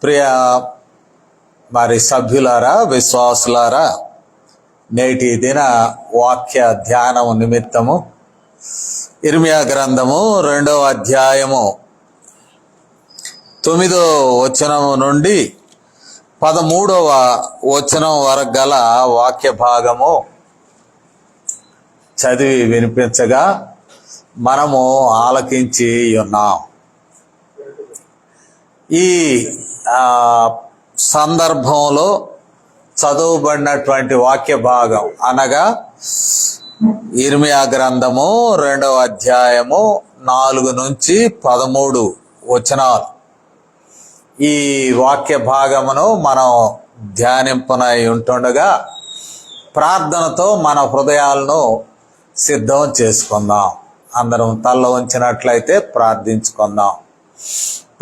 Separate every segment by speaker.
Speaker 1: ప్రియ సభ్యులారా, విశ్వాసులారా, నేటి దిన వాక్య ధ్యానము నిమిత్తము ఇర్మియా గ్రంథము 2వ అధ్యాయము 9వ వచనము నుండి 13వ వచనం వరకు గల వాక్య భాగము చదివి వినిపించగా మనము ఆలకించి ఉన్నాం. ఈ సందర్భంలో చదువుబడినటువంటి వాక్య భాగం అనగా ఇర్మియా గ్రంథము 2వ అధ్యాయము 4 నుంచి 13 వచనాలు. ఈ వాక్య భాగమును మనం ధ్యానింపనై ఉంటుండగా ప్రార్థనతో మన హృదయాలను సిద్ధం చేసుకుందాం. అందరం తల్ల ఉంచినట్లయితే ప్రార్థించుకుందాం.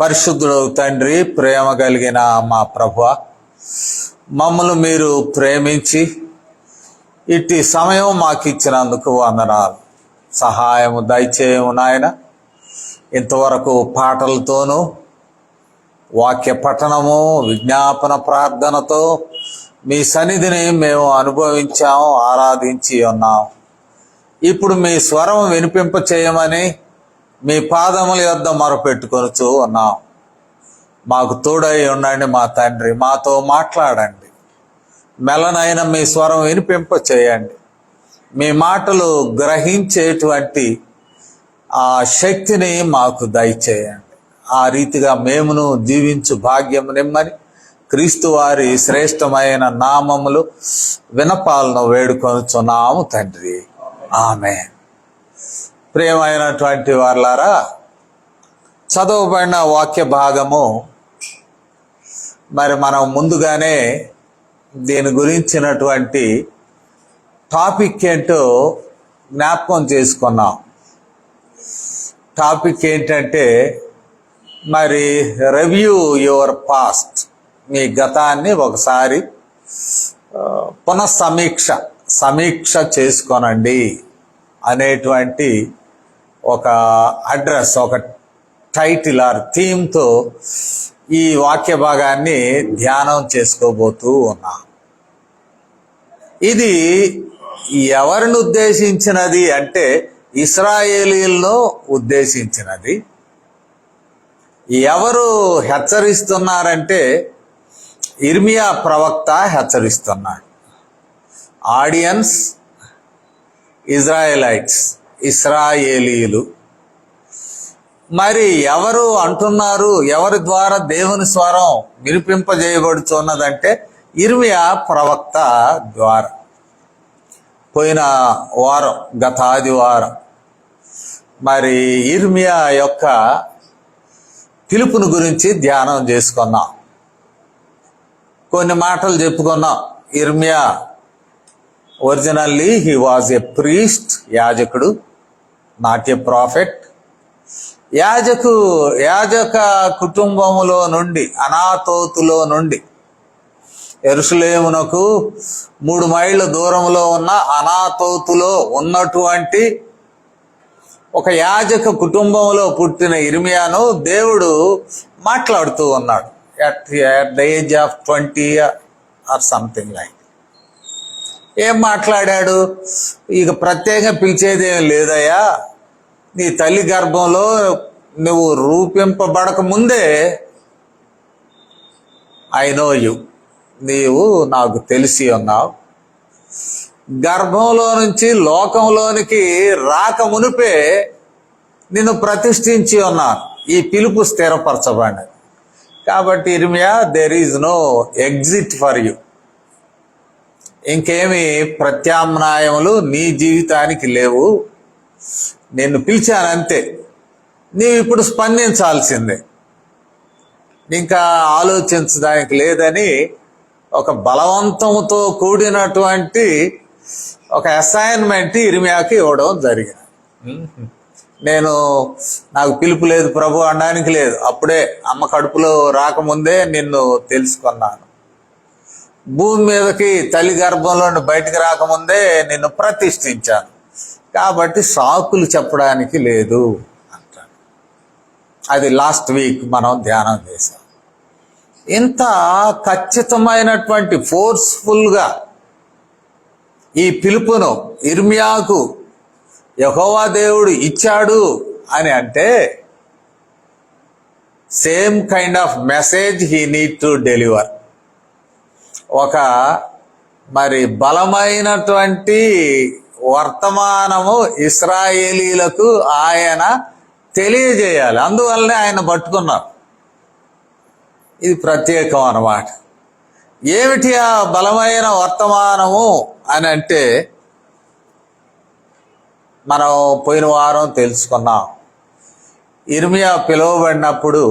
Speaker 1: పరిశుద్ధుడు తండ్రి, ప్రేమ కలిగిన మా ప్రభువా, మమ్మల్ని మీరు ప్రేమించి ఇట్టి సమయం మాకు ఇచ్చినందుకు వందనాలు. సహాయము దయచేయము నాయన. ఇంతవరకు పాటలతోనూ వాక్య పఠనము, విజ్ఞాపన ప్రార్థనతో మీ సన్నిధిని మేము అనుభవించాము, ఆరాధించి ఉన్నాం. ఇప్పుడు మీ స్వరం వినిపింప చేయమని మీ పాదముల యొద్ద మొరపెట్టుకొనుచూ ఉన్నాం. మాకు తోడై ఉండండి మా తండ్రి, మాతో మాట్లాడండి. మెల్లనైనా మీ స్వరం వినిపింప చేయండి. మీ మాటలు గ్రహించేటువంటి ఆ శక్తిని మాకు దయచేయండి. ఆ రీతిగా మేమును జీవించు భాగ్యం నిమ్మని క్రీస్తు వారి శ్రేష్టమైన నామములు వినపాలను వేడుకొనుచున్నాము తండ్రి. ఆమేన్. ప్రియమైనటువంటి వారలారా, చదవబడిన వాక్య భాగము మనం ముందుగానే దీని గురించినటువంటి టాపిక్ ఏంటో జ్ఞాపకం చేసుకున్నాం. టాపిక్ ఏంటంటే రివ్యూ యువర్ పాస్ట్, మీ గతాన్ని ఒకసారి సమీక్ష చేసుకోనండి అనేటువంటి ఒక అడ్రస్, ఒక టైటిల్ ఆర్ థీమ్తో ఈ వాక్య భాగాన్ని ధ్యానం చేసుకోబోతూ ఉన్నా. ఇది ఎవరిని ఉద్దేశించినది అంటే ఇశ్రాయేలీలను ఉద్దేశించినది. ఎవరు హెచ్చరిస్తున్నారంటే ఇర్మియా ప్రవక్త హెచ్చరిస్తున్నాడు. Audience Israelites, ఇశ్రాయేలీలు. ఎవరు అంటున్నారు, ఎవరి ద్వారా దేవుని స్వరం వినిపింపజేయబడుతున్నదంటే ఇర్మియా ప్రవక్త ద్వారా. పోయిన వారం, గత ఆదివారం ఇర్మియా యొక్క పిలుపుని గురించి ధ్యానం చేసుకున్నాం. కొన్ని మాటలు చెప్పుకున్నాం. ఇర్మియా originally he was a priest, యాజకుడు, నాట్ ఎ ప్రాఫెట్. యాజక కుటుంబములో నుండి, అనాతోతులో నుండి యెరూషలేమునకు 3 మైళ్ళ దూరంలో ఉన్న అనాతోతులో ఉన్నటువంటి ఒక యాజక కుటుంబంలో పుట్టిన ఇర్మియాను దేవుడు మాట్లాడుతూ ఉన్నాడు. at the age of 20 or something like. ఏం మాట్లాడాడు? ఇక ప్రత్యేకంగా పిలిచేదేం లేదయ్యా, నీ తల్లి గర్భంలో నువ్వు రూపింపబడక ముందే ఐ నో యు, నీవు నాకు తెలిసి ఉన్నావు. గర్భంలో నుంచి లోకంలోనికి రాక మునిపే నిన్ను ప్రతిష్ఠించి ఉన్నాను. ఈ పిలుపు స్థిరపరచబడినది. కాబట్టి ఇర్మియా, there is no exit for you. ఇంకేమి ప్రత్యామ్నాయములు నీ జీవితానికి లేవు. నిన్ను పిలిచానంతే, నీవు ఇప్పుడు స్పందించాల్సిందే, ఇంకా ఆలోచించడానికి లేదని ఒక బలవంతంతో కూడినటువంటి ఒక అసైన్మెంట్ ఇర్మియాకి ఇవ్వడం జరిగింది. నాకు పిలుపు లేదు ప్రభు అనడానికి లేదు. అప్పుడే అమ్మ కడుపులో రాకముందే నిన్ను తెలుసుకున్నాను. భూమి మీదకి తల్లి గర్భంలో బయటకు రాకముందే నిన్ను ప్రతిష్ఠించాను. కాబట్టి సాకులు చెప్పడానికి లేదు అంటాడు. అది లాస్ట్ వీక్ మనం ధ్యానం చేశాం. ఇంత ఖచ్చితమైనటువంటి ఫోర్స్ఫుల్గా ఈ పిలుపును ఇర్మియాకు యెహోవా దేవుడు ఇచ్చాడు అని అంటే same kind of message he need to deliver. ఒక మరి బలమైనటువంటి వర్తమానము ఇశ్రాయేలీలకు ఆయన తెలియజేయాలి. అందువల్లనే ఆయన పట్టుకున్నారు. ఇది ప్రత్యేకం అన్నమాట. ఏమిటి ఆ బలమైన వర్తమానము అని అంటే మనం పోయిన వారం తెలుసుకున్నాం. ఇర్మియా పిలువబడినప్పుడు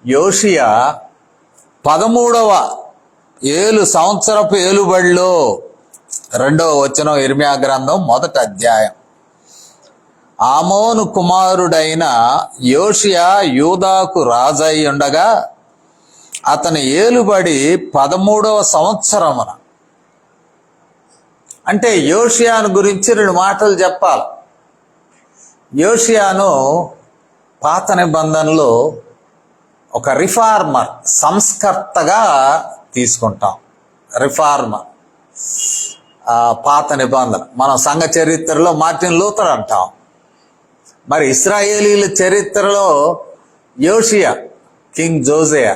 Speaker 1: యోషియా 13వ సంవత్సరపు ఏలుబడిలో 2వ వచనం ఇర్మియా గ్రంథం 1వ అధ్యాయం. ఆమోను కుమారుడైన యోషియా యూదాకు రాజై ఉండగా అతని ఏలుబడి 13వ సంవత్సరమున. అంటే యోషియాను గురించి 2 మాటలు చెప్పాలి. యోషియాను పాత నిబంధనలో ఒక రిఫార్మర్, సంస్కర్తగా తీసుకుంటాం. రిఫార్మర్ పాత నిబంధన. మనం సంఘ చరిత్రలో మార్టిన్ లూథర్ అంటాం. మరి ఇశ్రాయేలీల చరిత్రలో యోషియా, కింగ్ జోసియా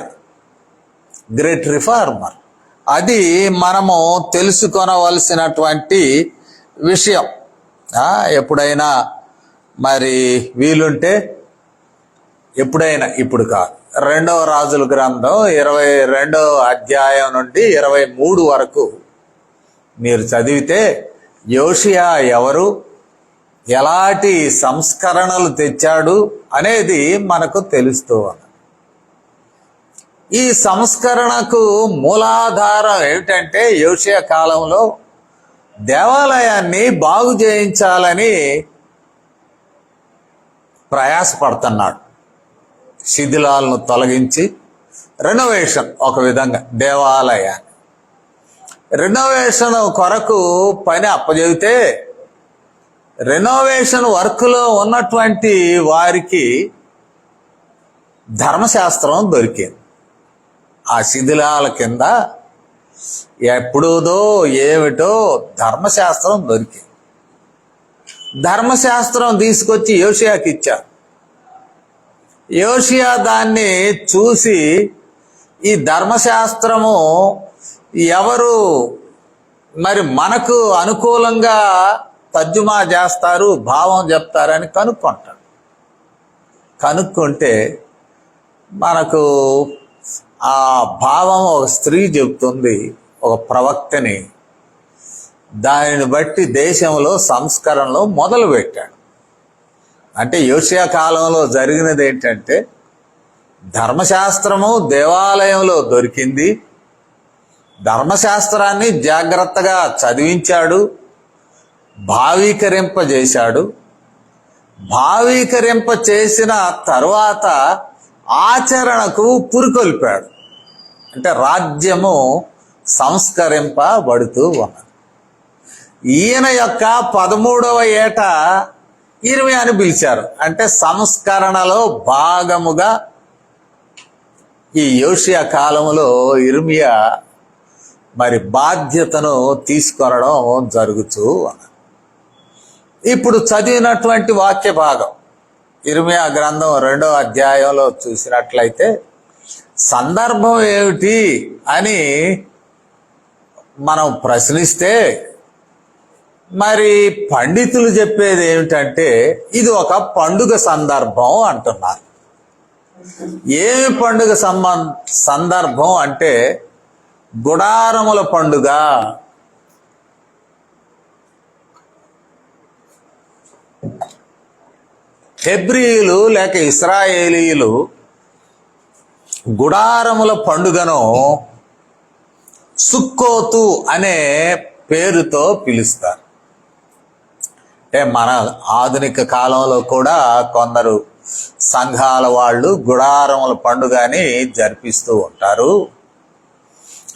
Speaker 1: గ్రేట్ రిఫార్మర్. అది మనము తెలుసుకొనవలసినటువంటి విషయం. ఎప్పుడైనా మరి వీలుంటే, ఎప్పుడైనా, ఇప్పుడు కాదు, 2వ రాజుల గ్రంథం 22వ అధ్యాయం నుండి 23 వరకు మీరు చదివితే యోషియా ఎవరు, ఎలాంటి సంస్కరణలు తెచ్చాడు అనేది మనకు తెలుస్తూ ఉంది. ఈ సంస్కరణకు మూలాధారం ఏమిటంటే యోషియా కాలంలో దేవాలయాన్ని బాగు చేయించాలని ప్రయాసపడుతున్నాడు. శిథిలాలను తొలగించి రెనోవేషన్, ఒక విధంగా దేవాలయాన్ని రెనోవేషన్ కొరకు పని అప్పచెబితే రెనోవేషన్ వర్క్లో ఉన్నటువంటి వారికి ధర్మశాస్త్రం దొరికింది. ఆ శిథిలాల కింద ఎప్పుడోదో ఏమిటో ధర్మశాస్త్రం దొరికింది. ధర్మశాస్త్రం తీసుకొచ్చి యోషియాకి ఇచ్చారు. యోషియా దాన్ని చూసి ఈ ధర్మశాస్త్రము ఎవరు మరి మనకు అనుకూలంగా తర్జుమా చేస్తారు, భావం చెప్తారని కనుక్కుంటాడు. కనుక్కుంటే మనకు ఆ భావం ఒక స్త్రీ చెబుతుంది, ఒక ప్రవక్తని. దానిని బట్టి దేశంలో సంస్కరణలో మొదలుపెట్టాడు. అంటే యోషియా కాలంలో జరిగినది ఏంటంటే ధర్మశాస్త్రము దేవాలయంలో దొరికింది. ధర్మశాస్త్రాన్ని జాగ్రత్తగా చదివించాడు, భావీకరింపజేశాడు. భావీకరింప చేసిన తరువాత ఆచరణకు పురికొల్పాడు. అంటే రాజ్యము సంస్కరింపబడుతూ ఉన్నది. ఈయన యొక్క 13వ ఏట ఇర్మియాని పిలిచారు. అంటే సంస్కరణలో భాగముగా ఈ యోషియా కాలంలో ఇర్మియా మరి బాధ్యతను తీసుకొనడం జరుగుతూ ఉన్నది. ఇప్పుడు చదివినటువంటి వాక్య భాగం ఇర్మియా గ్రంథం 2వ అధ్యాయంలో చూసినట్లయితే సందర్భం ఏమిటి అని మనం ప్రశ్నిస్తే మరి పండితులు చెప్పేది ఏమిటంటే ఇది ఒక పండుగ సందర్భం అంటున్నారు. ఏమి పండుగ సందర్భం అంటే గుడారముల పండుగ. హెబ్రీయులు లేక ఇశ్రాయేలీయులు గుడారముల పండుగను సుక్కోతు అనే పేరుతో పిలుస్తారు. అంటే మన ఆధునిక కాలంలో కూడా కొందరు సంఘాల వాళ్ళు గుడారముల పండుగని జరిపిస్తూ ఉంటారు.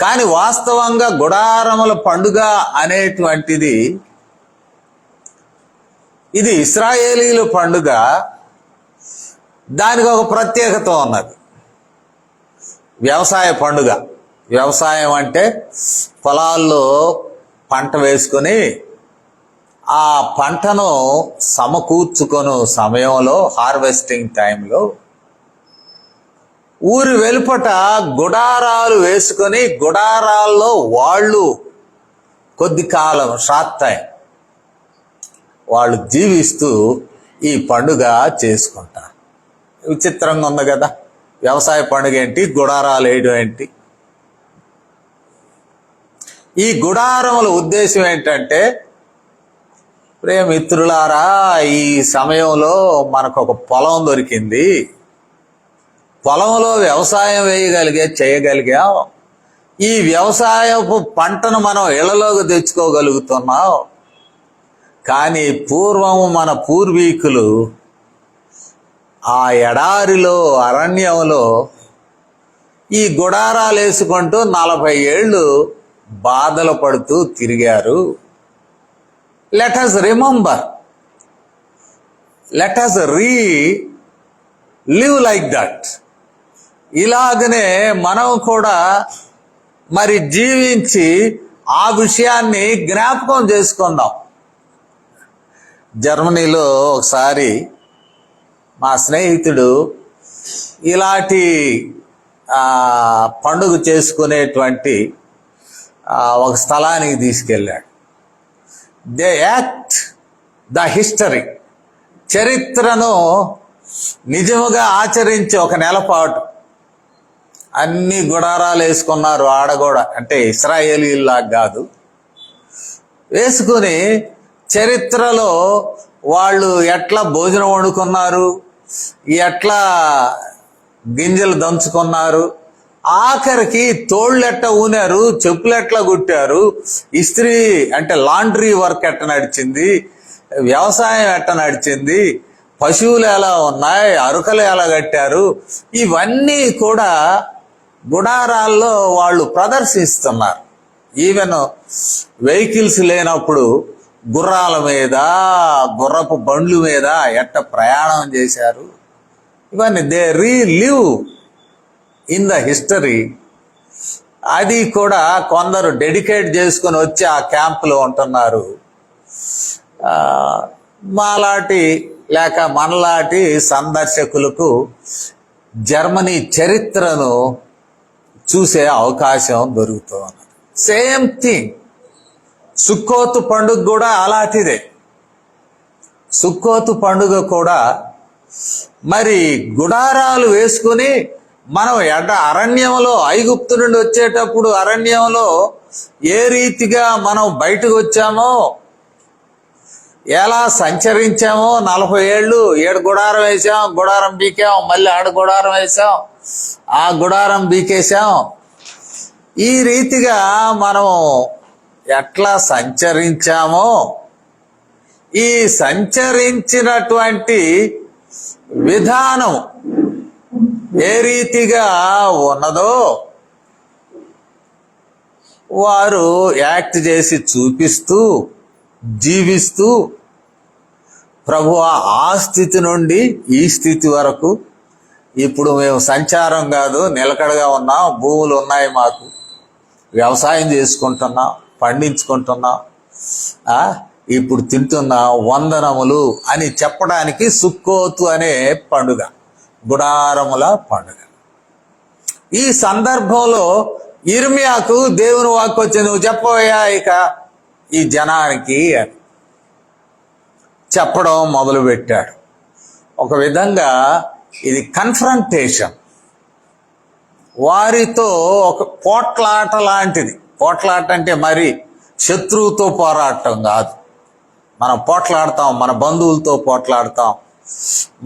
Speaker 1: కానీ వాస్తవంగా గుడారముల పండుగ అనేటువంటిది ఇది ఇశ్రాయేలీల పండుగ. దానికి ఒక ప్రత్యేకత ఉన్నది. వ్యవసాయ పండుగ. వ్యవసాయం అంటే పొలాల్లో పంట వేసుకొని ఆ పంటను సమకూర్చుకొను సమయంలో, హార్వెస్టింగ్ టైంలో ఊరి వెలుపట గుడారాలు వేసుకొని గుడారాల్లో వాళ్ళు కొద్ది కాలం, షార్ట్ టైం వాళ్ళు జీవిస్తూ ఈ పండుగ చేసుకుంటారు. విచిత్రంగా ఉంది కదా. వ్యవసాయ పండుగ ఏంటి, గుడారాలు వేయడం ఏంటి? ఈ గుడారముల ఉద్దేశం ఏంటంటే, ప్రియమిత్రులారా, ఈ సమయంలో మనకు ఒక పొలం దొరికింది, పొలంలో వ్యవసాయం చేయగలిగాం. ఈ వ్యవసాయపు పంటను మనం ఇళ్లలోకి తెచ్చుకోగలుగుతున్నాం. కానీ పూర్వం మన పూర్వీకులు ఆ ఎడారిలో, అరణ్యంలో ఈ గుడారాలు వేసుకుంటూ 40 ఏళ్ళు బాధలు పడుతూ తిరిగారు. Let us remember, let us live like that. ఇలాగనే మనం కూడా మరి జీవించి ఆ విషయాన్ని జ్ఞాపకం చేసుకుందాం. జర్మనీలో ఒకసారి మా స్నేహితుడు ఇలాంటి పండుగ చేసుకునేటువంటి ఒక స్థలానికి తీసుకెళ్ళాడు. దే యాక్ట్ ద హిస్టరీ, చరిత్రను నిజముగా ఆచరించి ఒక నెల పాటు అన్ని గుడారాలు వేసుకున్నారు. ఆడగూడా అంటే ఇశ్రాయేలీల్లాగా కాదు, వేసుకుని చరిత్రలో వాళ్ళు ఎట్లా భోజనం వండుకున్నారు, ఎట్లా గింజలు దంచుకున్నారు, ఆఖరికి తోళ్ళు ఎట్లా ఊనారు, చెప్పులు ఎట్లా కుట్టారు, ఇస్త్రీ అంటే లాండ్రీ వర్క్ ఎట్ట నడిచింది, వ్యవసాయం ఎట్ట నడిచింది, పశువులు ఎలా ఉన్నాయి, అరుకలు ఎలా కట్టారు, ఇవన్నీ కూడా గుడారాల్లో వాళ్ళు ప్రదర్శిస్తున్నారు. ఈవెన్ వెహికల్స్ లేనప్పుడు గుర్రాల మీద, గుర్రపు బండ్ల మీద ఎట్ట ప్రయాణం చేశారు, ఇవన్నీ they live in the history. అది కూడా కొందరు డెడికేట్ చేసుకొని వచ్చి ఆ క్యాంపులో ఉంటున్నారు. మాలాంటి లేక మనలాంటి సందర్శకులకు జర్మనీ చరిత్రను చూసే అవకాశం దొరుకుతుంది. సేమ్ థింగ్ సుక్కోతు పండుగ కూడా అలాంటిదే. సుక్కోతు పండుగ కూడా మరి గుడారాలు వేసుకుని మనం అరణ్యంలో, ఐగుప్తు నుండి వచ్చేటప్పుడు అరణ్యంలో ఏ రీతిగా మనం బయటకు వచ్చామో, ఎలా సంచరించామో, 40 ఏళ్ళు ఏడు గుడారం వేసాం, గుడారం బీకాం, మళ్ళీ ఆడ గుడారం వేసాం, ఆ గుడారం బీకేశాం. ఈ రీతిగా మనం ఎట్లా సంచరించామో, ఈ సంచరించినటువంటి విధానం ఏ రీతిగా ఉన్నదో వారు యాక్ట్ చేసి చూపిస్తూ జీవిస్తూ, ప్రభువా ఆ స్థితి నుండి ఈ స్థితి వరకు ఇప్పుడు మేము సంచారం కాదు, నిలకడగా ఉన్నాం, భూములు ఉన్నాయి, మాకు వ్యవసాయం చేసుకుంటున్నాం, పండించుకుంటున్నాం, ఇప్పుడు తింటున్నాం, వందనములు అని చెప్పడానికి సుక్కోతు అనే పండుగ, గుడారముల పండుగ. ఈ సందర్భంలో ఇర్మియాకు దేవుని వాక్కు వచ్చింది, నువ్వు చెప్పవయ్యా ఇక ఈ జనానికి అని చెప్పడం మొదలుపెట్టాడు. ఒక విధంగా ఇది కన్ఫ్రంటేషన్, వారితో ఒక పోట్లాట లాంటిది. పోట్లాట అంటే మరి శత్రువుతో పోరాటం కాదు. మనం పోట్లాడతాం, మన బంధువులతో పోట్లాడతాం,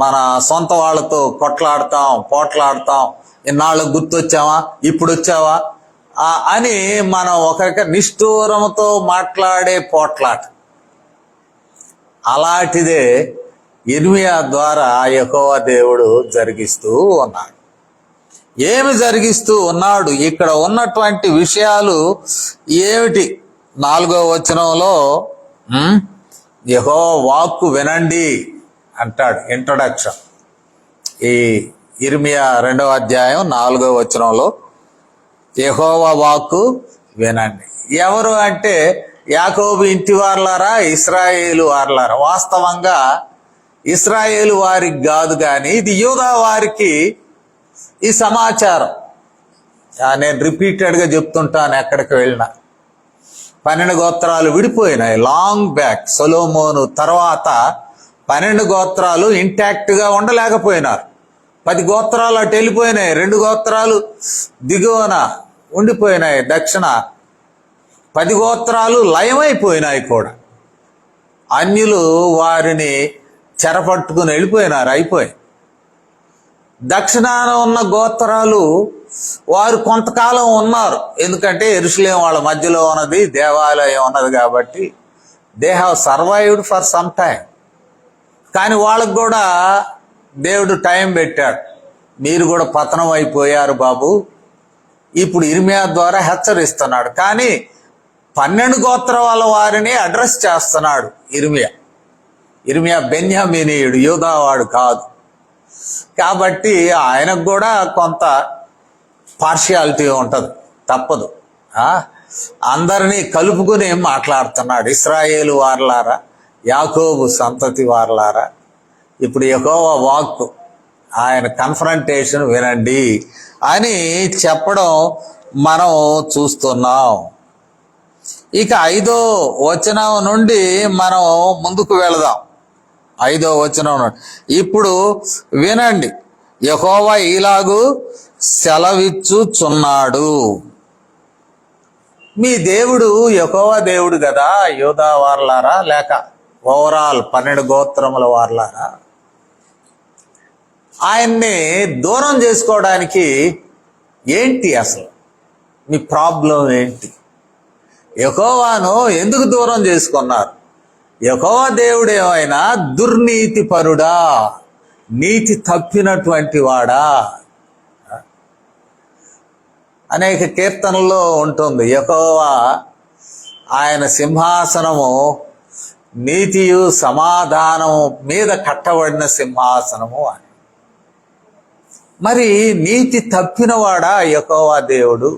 Speaker 1: మన సొంత వాళ్ళతో పోట్లాడతాం, ఇన్నాళ్ళకు గుర్తొచ్చావా, ఇప్పుడు వచ్చావా అని మనం ఒకరికి నిష్ఠూరంతో మాట్లాడే పోట్లాట. అలాంటిదే ఇర్మియా ద్వారా యెహోవా దేవుడు జరిగిస్తూ ఉన్నాడు. ఏమి జరిగిస్తూ ఉన్నాడు? ఇక్కడ ఉన్నటువంటి విషయాలు ఏమిటి? 4వ వచనంలో యెహోవా వాక్కు వినండి అంటాడు. ఇంట్రొడక్షన్. ఈ ఇర్మియా 2వ అధ్యాయం 4వ వచనంలో యెహోవా వాక్కు వినండి. ఎవరు అంటే యాకోబు ఇంటి వారలారా, ఇశ్రాయేలు వారలారా. వాస్తవంగా ఇశ్రాయేలు వారికి కాదు, కానీ ఇది యూదా వారికి ఈ సమాచారం. నేను రిపీటెడ్గా చెప్తుంటాను ఎక్కడికి వెళ్ళినా. 12 గోత్రాలు విడిపోయినాయి లాంగ్ బ్యాక్. సొలొమోను తర్వాత 12 గోత్రాలు ఇంటాక్ట్గా ఉండలేకపోయినారు. 10 గోత్రాలు అటు వెళ్ళిపోయినాయి, 2 గోత్రాలు దిగువన ఉండిపోయినాయి దక్షిణ. 10 గోత్రాలు లయమైపోయినాయి కూడా. అన్యులు వారిని చెరపట్టుకుని వెళ్ళిపోయినారు, అయిపోయి. దక్షిణాన ఉన్న గోత్రాలు వారు కొంతకాలం ఉన్నారు, ఎందుకంటే యెరూషలేము వాళ్ళ మధ్యలో ఉన్నది, దేవాలయం ఉన్నది కాబట్టి they have survived for some time. కానీ వాళ్ళకు కూడా దేవుడు టైం పెట్టాడు. మీరు కూడా పతనం అయిపోయారు బాబు. ఇప్పుడు ఇర్మియా ద్వారా హెచ్చరిస్తున్నాడు. కానీ 12 గోత్రాల వారిని అడ్రస్ చేస్తున్నాడు ఇర్మియా. ఇర్మియా బెన్యామీనీయుడు, యూదావాడు కాదు. కాబట్టి ఆయనకు కూడా కొంత పార్షియాలిటీ ఉంటుంది, తప్పదు. అందరినీ కలుపుకుని మాట్లాడుతున్నాడు. ఇశ్రాయేలు వారలారా, యాకోబు సంతతి వారలారా, ఇప్పుడు యెహోవా వాక్కు, ఆయన కన్ఫ్రంటేషన్ వినండి అని చెప్పడం మనం చూస్తున్నాం. ఇక 5వ వచనం నుండి మనం ముందుకు వెళదాం. 5వ వచనం నుండి, ఇప్పుడు వినండి, యెహోవా ఇలాగు సెలవిచ్చుచున్నాడు. మీ దేవుడు యెహోవా దేవుడు కదా యూదా వారలారా, లేక ఓవరాల్ 12 గోత్రముల వారలారా. ఆయన్ని దూరం చేసుకోవడానికి ఏంటి అసలు మీ ప్రాబ్లం ఏంటి? యెహోవాను ఎందుకు దూరం చేసుకున్నారు? యెహోవా దేవుడు ఏమైనా దుర్నీతి పరుడా, నీతి తప్పినటువంటి వాడా? అనేక కీర్తనల్లో ఉంటుంది, యెహోవా ఆయన సింహాసనము నీతియు సమాధానము మీద కట్టబడిన సింహాసనము అని. మరి నీతి తప్పినవాడా యెహోవా దేవుడు?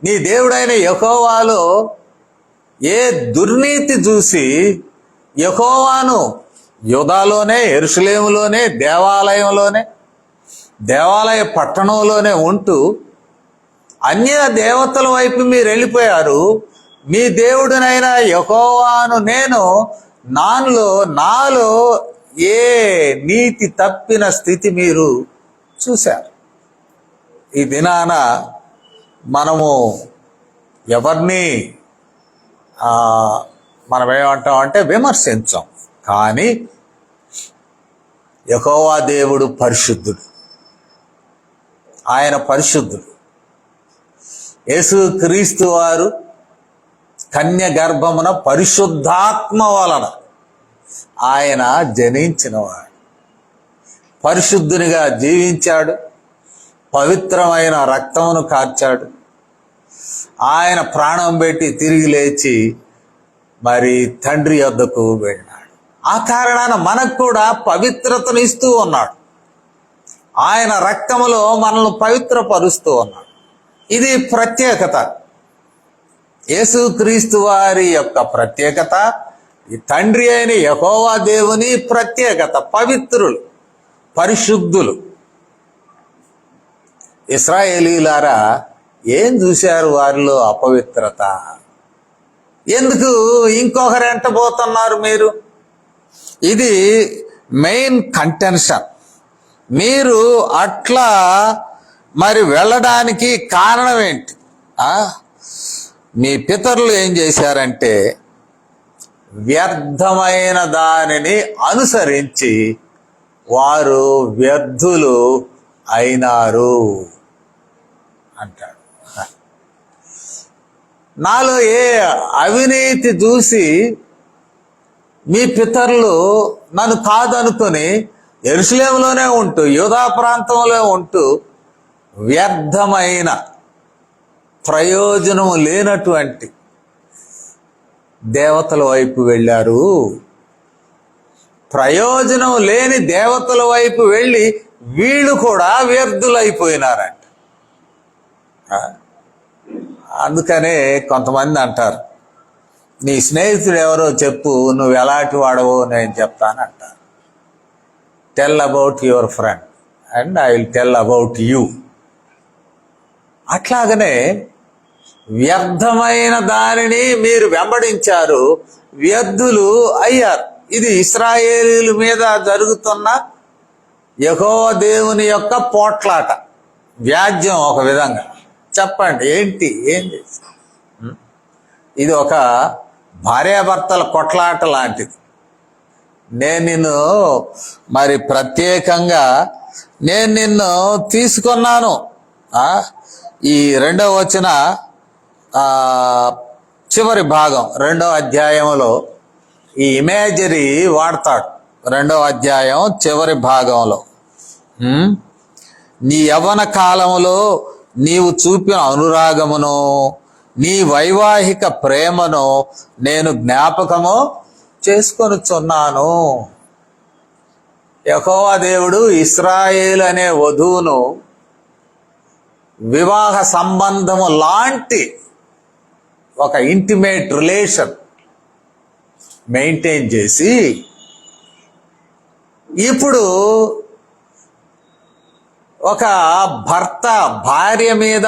Speaker 1: నీ దేవుడైన యెహోవాలో ఏ దుర్నీతి చూసి యెహోవాను యూదాలోనే, యెరూషలేములోనే, దేవాలయ పట్టణంలోనే ఉంటూ అన్య దేవతల వైపు మీరు వెళ్ళిపోయారు. మీ దేవుడినైనా యెహోవాను నేను నాలో ఏ నీతి తప్పిన స్థితి మీరు చూశారు. ఈ దినాన మనము ఎవరిని మనం ఏమంటామంటే విమర్శించాం, కానీ యెహోవా దేవుడు పరిశుద్ధుడు, ఆయన పరిశుద్ధుడు. యేసు క్రీస్తు వారు కన్య గర్భమున పరిశుద్ధాత్మ వలన ఆయన జనించినవాడు, పరిశుద్ధునిగా జీవించాడు, పవిత్రమైన రక్తమును కార్చాడు. ఆయన ప్రాణం పెట్టి తిరిగి లేచి మరి తండ్రి యొద్దకు వెళ్ళాడు. ఆ కారణాన మనకు కూడా పవిత్రతను ఇస్తూ ఉన్నాడు. ఆయన రక్తములో మనల్ని పవిత్రపరుస్తూ ఉన్నాడు. ఇది ప్రత్యేకత, యేసుక్రీస్తు వారి యొక్క ప్రత్యేకత, ఈ తండ్రి అయిన యెహోవా దేవుని ప్రత్యేకత. పవిత్రులు, పరిశుద్ధులు. ఇశ్రాయేలీయులారా, ఏం చూశారు వారిలో అపవిత్రత? ఎందుకు ఇంకొకరు ఎంటబోతున్నారు మీరు? ఇది మెయిన్ కంటెన్షన్. మీరు అట్లా మరి వెళ్ళడానికి కారణం ఏంటి? మీ పితరులు ఏం చేశారంటే వ్యర్థమైన దానిని అనుసరించి వారు వ్యర్థులు అయినారు అంటాడు. నాలో ఏ అవినీతి చూసి మీ పితరులు నన్ను కాదనుకొని యెరూషలేములోనే ఉంటూ, యూదా ప్రాంతంలో ఉంటూ వ్యర్థమైన ప్రయోజనము లేనటువంటి దేవతల వైపు వెళ్ళారు. ప్రయోజనం లేని దేవతల వైపు వెళ్ళి వీళ్ళు కూడా వ్యర్థులైపోయినారంట. అందుకనే కొంతమంది అంటారు, నీ స్నేహితుడు ఎవరో చెప్పు, నువ్వు ఎలాంటి వాడవో నేను చెప్తానంటారు. Tell about your friend and I will tell about you. అట్లాగనే వ్యర్థమైన దానిని మీరు వెంబడించారు, వ్యర్థులు అయ్యారు. ఇది ఇశ్రాయేలీయుల మీద జరుగుతున్న యెహోవా దేవుని యొక్క పోట్లాట, వ్యాజ్యం. ఒక విధంగా చెప్పండి, ఏంటి ఏం చేసి, ఇది ఒక భార్యాభర్తల కొట్లాట లాంటిది. నేను నిన్ను మరి ప్రత్యేకంగా నిన్ను తీసుకున్నాను. ఈ 2వ వచన చివరి భాగం 2వ అధ్యాయంలో ఈ ఇమేజరీ వాడతాడు. 2వ అధ్యాయం చివరి భాగంలో, నీ యవ్వన కాలంలో నీవు చూపిన అనురాగమును నీ వైవాహిక ప్రేమను నేను జ్ఞాపకము చేసుకొనుచున్నాను. యెహోవా దేవుడు ఇశ్రాయేలు అనే వధువును వివాహ సంబంధము లాంటి ఒక ఇంటిమేట్ రిలేషన్ మెయింటైన్ చేసి ఇప్పుడు ఒక భర్త భార్య మీద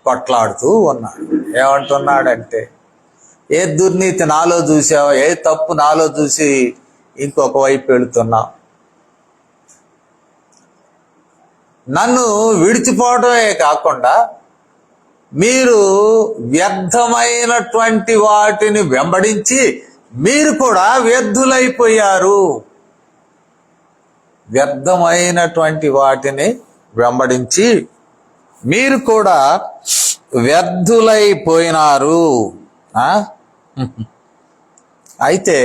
Speaker 1: కొట్లాడుతూ ఉన్నాడు. ఏమంటున్నాడంటే, ఏ దుర్నీతి నాలో చూసావు, ఏ తప్పు నాలో చూసి ఇంకొక వైపు వెళుతున్నావు, నన్ను విడిచిపోవడమే కాకుండా మీరు వ్యర్థమైనటువంటి వాటిని వెంబడించి మీరు కూడా వ్యర్థులైపోయారు. వ్యర్థమైనటువంటి వాటిని వెంబడించి మీరు కూడా వ్యర్థులైపోయినారు. అయితే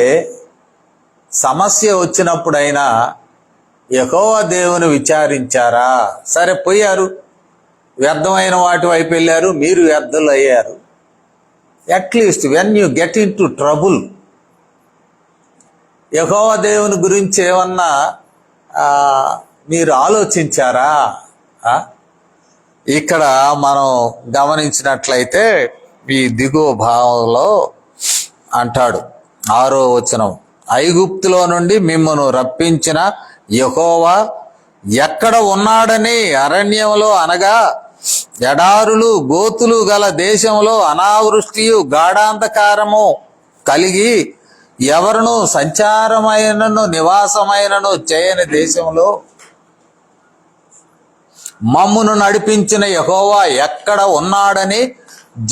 Speaker 1: సమస్య వచ్చినప్పుడైనా యెహోవా దేవుని విచారించారా? సరే, పోయారు, వ్యర్థమైన వాటి వైపు వెళ్ళారు, మీరు వ్యర్థులు అయ్యారు. At least when you get in to trouble, Jehovah దేవుని గురించి ఏమన్నా మీరు ఆలోచించారా? ఇక్కడ మనం గమనించినట్లయితే ఈ దిగువ భావంలో అంటాడు, 6వ వచనం, ఐగుప్తులో నుండి మిమ్మును రప్పించిన యెహోవా ఎక్కడ ఉన్నాడని అరణ్యంలో, అనగా ఎడారులు గోతులు గల దేశంలో అనావృష్టియు గాఢాంధకారము కలిగి ఎవరును సంచారమైనను నివాసమైనను చేయని దేశంలో మమ్మును నడిపించిన యెహోవా ఎక్కడ ఉన్నాడని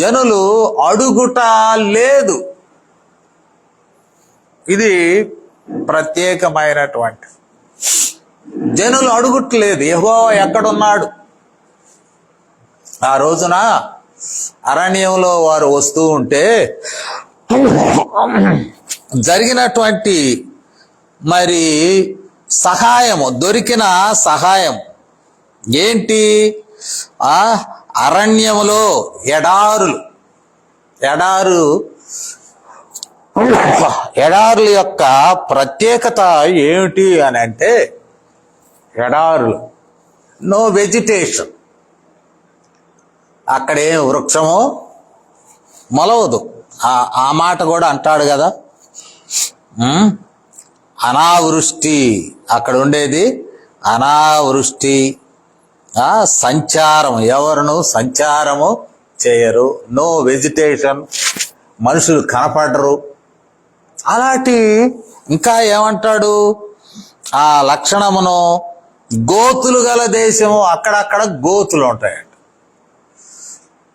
Speaker 1: జనులు అడుగుట లేదు. ఇది ప్రత్యేకమైనటువంటి, జనులు అడుగుట్లేదు యెహోవా ఎక్కడున్నాడు. ఆ రోజున అరణ్యంలో వారు వస్తూ ఉంటే జరిగినటువంటి మరి సహాయము, దొరికిన సహాయం ఏంటి? అరణ్యములో ఎడారుల యొక్క ప్రత్యేకత ఏమిటి అని అంటే, ఎడారులు నో వెజిటేషన్, అక్కడేం వృక్షము మొలవదు. ఆ మాట కూడా అంటాడు కదా, అనావృష్టి, అక్కడ ఉండేది అనావృష్టి. సంచారం, ఎవరును సంచారము చేయరు, నో వెజిటేషన్, మనుషులు కనపడరు. అలాంటి ఇంకా ఏమంటాడు, ఆ లక్షణమును గోతులు గల దేశము, అక్కడక్కడ గోతులు ఉంటాయంట.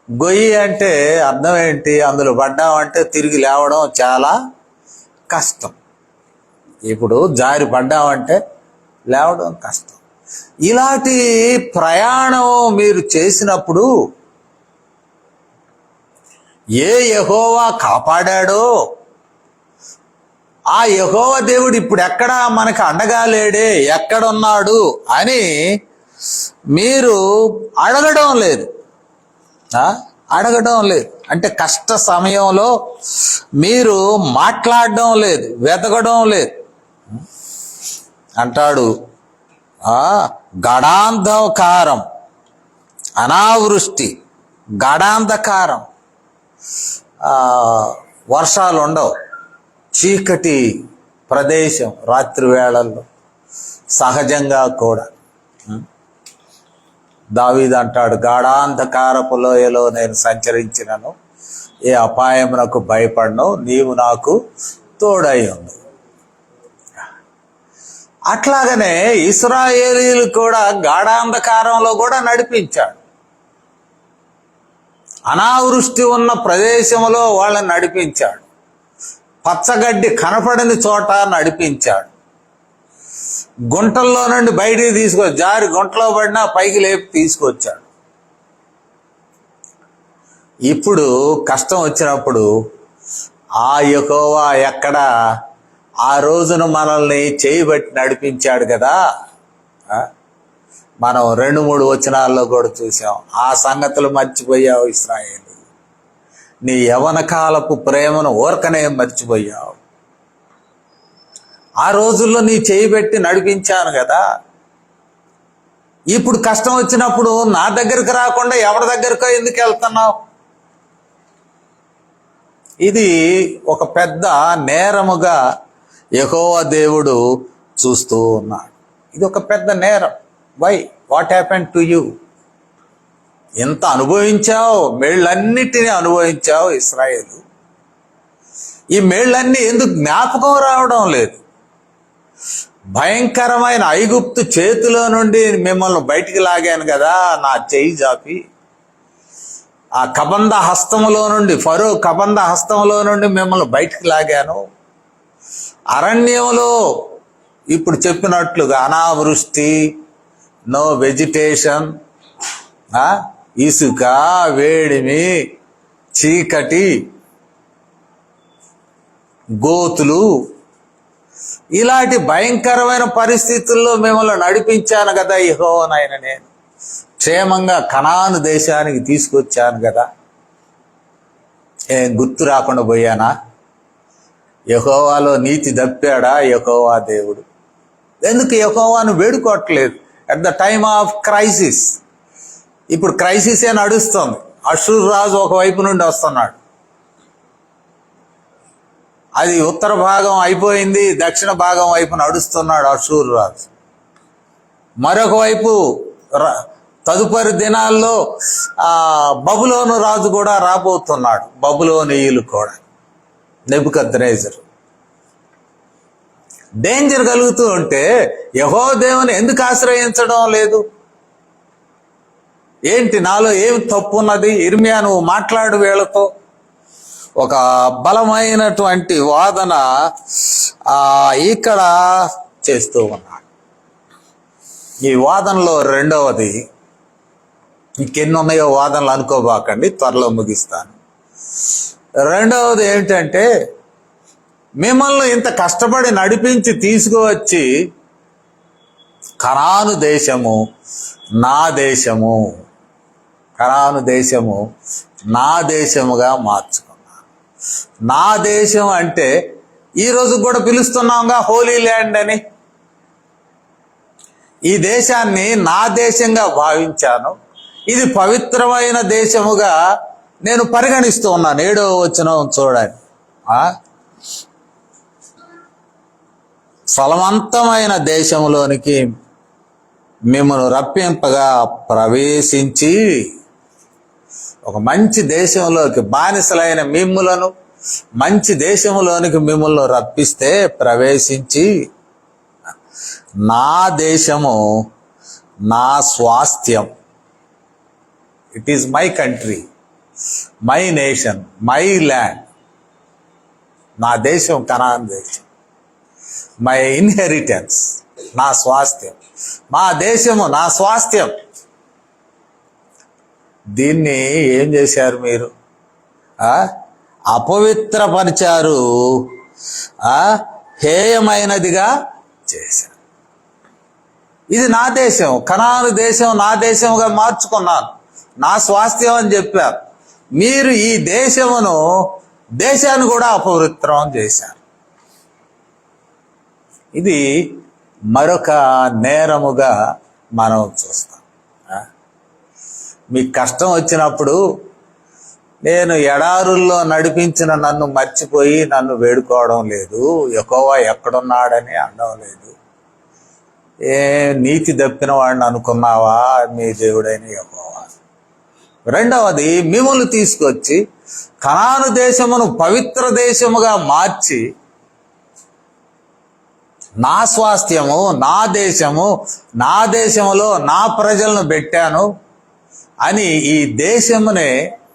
Speaker 1: గొయ్యి అంటే అర్థం ఏంటి? అందులో పడ్డామంటే తిరిగి లేవడం చాలా కష్టం. ఇప్పుడు జారి పడ్డామంటే లేవడం కష్టం. ఇలాంటి ప్రయాణం మీరు చేసినప్పుడు ఏ యెహోవా కాపాడాడో ఆ యెహోవా దేవుడు ఇప్పుడు ఎక్కడ మనకు అండగా లేడే, ఎక్కడున్నాడు అని మీరు అడగడం లేదు. అంటే కష్ట సమయంలో మీరు మాట్లాడడం లేదు, వెతకడం లేదు. అంటాడు గడాంధకారం, అనావృష్టి, గడాంధకారం, వర్షాలు ఉండవు, చీకటి ప్రదేశం రాత్రి వేళల్లో సహజంగా కూడా. దావీదు అంటాడు, గాఢాంధకారపు లోయలో నేను సంచరించినను ఏ అపాయమునకు భయపడను, నీవు నాకు తోడై ఉంది. అట్లాగనే ఇశ్రాయేలీయులు కూడా గాఢాంధకారంలో కూడా నడిపించాడు. అనావృష్టి ఉన్న ప్రదేశంలో వాళ్ళని నడిపించాడు. పచ్చగడ్డి కనపడని చోట నడిపించాడు. గుంటల్లో నుండి బయటికి జారి గుంటలో పడినా పైకి లేపి తీసుకొచ్చాడు. ఇప్పుడు కష్టం వచ్చినప్పుడు ఆ యెహోవా ఎక్కడ ఆ రోజున మనల్ని చేయబట్టి నడిపించాడు కదా. మనం 2-3 వచనాల్లో కూడా చూసాం. ఆ సంగతులు మర్చిపోయావు ఇశ్రాయేలు, నీ యవన కాలపు ప్రేమను ఊరకనే మర్చిపోయావు. ఆ రోజుల్లో నీ చేయబెట్టి నడిపించాను కదా. ఇప్పుడు కష్టం వచ్చినప్పుడు నా దగ్గరికి రాకుండా ఎవరి దగ్గరకో ఎందుకు వెళ్తున్నావు? ఇది ఒక పెద్ద నేరముగా యెహోవా దేవుడు చూస్తూ ఉన్నాడు. ఇది ఒక పెద్ద నేరం. Why? What happened to you? ఎంత అనుభవించావు, మేళ్ళన్నిటినీ అనుభవించావు ఇశ్రాయేలు. ఈ మేళ్ళన్నీ ఎందుకు జ్ఞాపకం రావడం లేదు? భయంకరమైన ఐగుప్తు చేతిలో నుండి మిమ్మల్ని బయటికి లాగాను కదా నా చెయ్యి జాపి. ఆ కబంధ హస్తములో నుండి, ఫరో కబంధ హస్తములో నుండి మిమ్మల్ని బయటికి లాగాను. అరణ్యంలో ఇప్పుడు చెప్పినట్లుగా అనావృష్టి, నో వెజిటేషన్, ఇసుక, వేడిమి, చీకటి, గోతులు, ఇలాంటి భయంకరమైన పరిస్థితుల్లో మిమ్మల్ని నడిపించాను కదా యెహోవానైన నేను. క్షేమంగా కనాను దేశానికి తీసుకొచ్చాను కదా. ఏం గుర్తు రాకుండా పోయానా? యెహోవాలో నీతి తప్పాడా యెహోవా దేవుడు? ఎందుకు యెహోవాను వేడుకోవట్లేదు at the time of crisis? ఇప్పుడు క్రైసిసే నడుస్తుంది. అషూరు రాజు ఒకవైపు నుండి వస్తున్నాడు. అది ఉత్తర భాగం అయిపోయింది, దక్షిణ భాగం వైపు నడుస్తున్నాడు అషూరు రాజు. మరొక వైపు తదుపరి దినాల్లో బబులోను రాజు కూడా రాబోతున్నాడు. బబులోనీయులు కూడా, నెబుకద్నెజరు. డేంజర్ కలుగుతూ ఉంటే యెహోవా దేవుని ఎందుకు ఆశ్రయించడం లేదు? ఏంటి నాలో ఏమి తప్పు ఉన్నది? ఇర్మియా, నువ్వు మాట్లాడు వీళ్ళతో. ఒక బలమైనటువంటి వాదన ఇక్కడ చేస్తూ ఉన్నాడు. ఈ వాదనలో రెండవది, ఇంకెన్ని ఉన్నాయో వాదనలు అనుకోబాకండి, త్వరలో ముగిస్తాను. రెండవది ఏంటంటే, మిమ్మల్ని ఇంత కష్టపడి నడిపించి తీసుకువచ్చి కనాను దేశము నా దేశము, కనాను దేశము నా దేశముగా మార్చుకున్నాను. నా దేశం అంటే ఈరోజు కూడా పిలుస్తున్నాంగా హోలీ ల్యాండ్ అని. ఈ దేశాన్ని నా దేశంగా భావించాను. ఇది పవిత్రమైన దేశముగా నేను పరిగణిస్తూ ఉన్నాను. 7వ వచనం చూడండి. ఫలవంతమైన దేశంలోనికి మిమ్మల్ని రప్పింపగా ప్రవేశించి, ఒక మంచి దేశంలోకి బానిసలైన మిమ్ములను మంచి దేశంలోనికి మిమ్మల్ని రప్పిస్తే ప్రవేశించి, నా దేశము నా స్వాస్థ్యం, it is my country, my nation, my land, నా దేశం కనాన్ దేశం, మై ఇన్హెరిటెన్స్, నా స్వాస్థ్యం, మా దేశము నా స్వాస్థ్యం. దీన్ని ఏం చేశారు మీరు? అపవిత్రపరిచారు, హేయమైనదిగా చేశారు. ఇది నా దేశం, కనాను దేశం నా దేశముగా మార్చుకున్నాను, నా స్వాస్థ్యం అని చెప్పారు. మీరు ఈ దేశాన్ని కూడా అపవిత్రం చేశారు. ఇది మరొక నేరముగా మనం చూస్తాం. మీకు కష్టం వచ్చినప్పుడు నేను ఎడారుల్లో నడిపించిన నన్ను మర్చిపోయి నన్ను వేడుకోవడం లేదు, యెహోవా ఎక్కడున్నాడని అనడం లేదు. ఏ నీతి దప్పిన వాడిని అనుకున్నావా మీ దేవుడైన యెహోవా? రెండవది, మిమ్మల్ని తీసుకొచ్చి కనాను దేశమును పవిత్ర దేశముగా మార్చి నా స్వాస్థ్యము, నా దేశము, నా దేశములో నా ప్రజలను పెట్టాను అని ఈ దేశమునే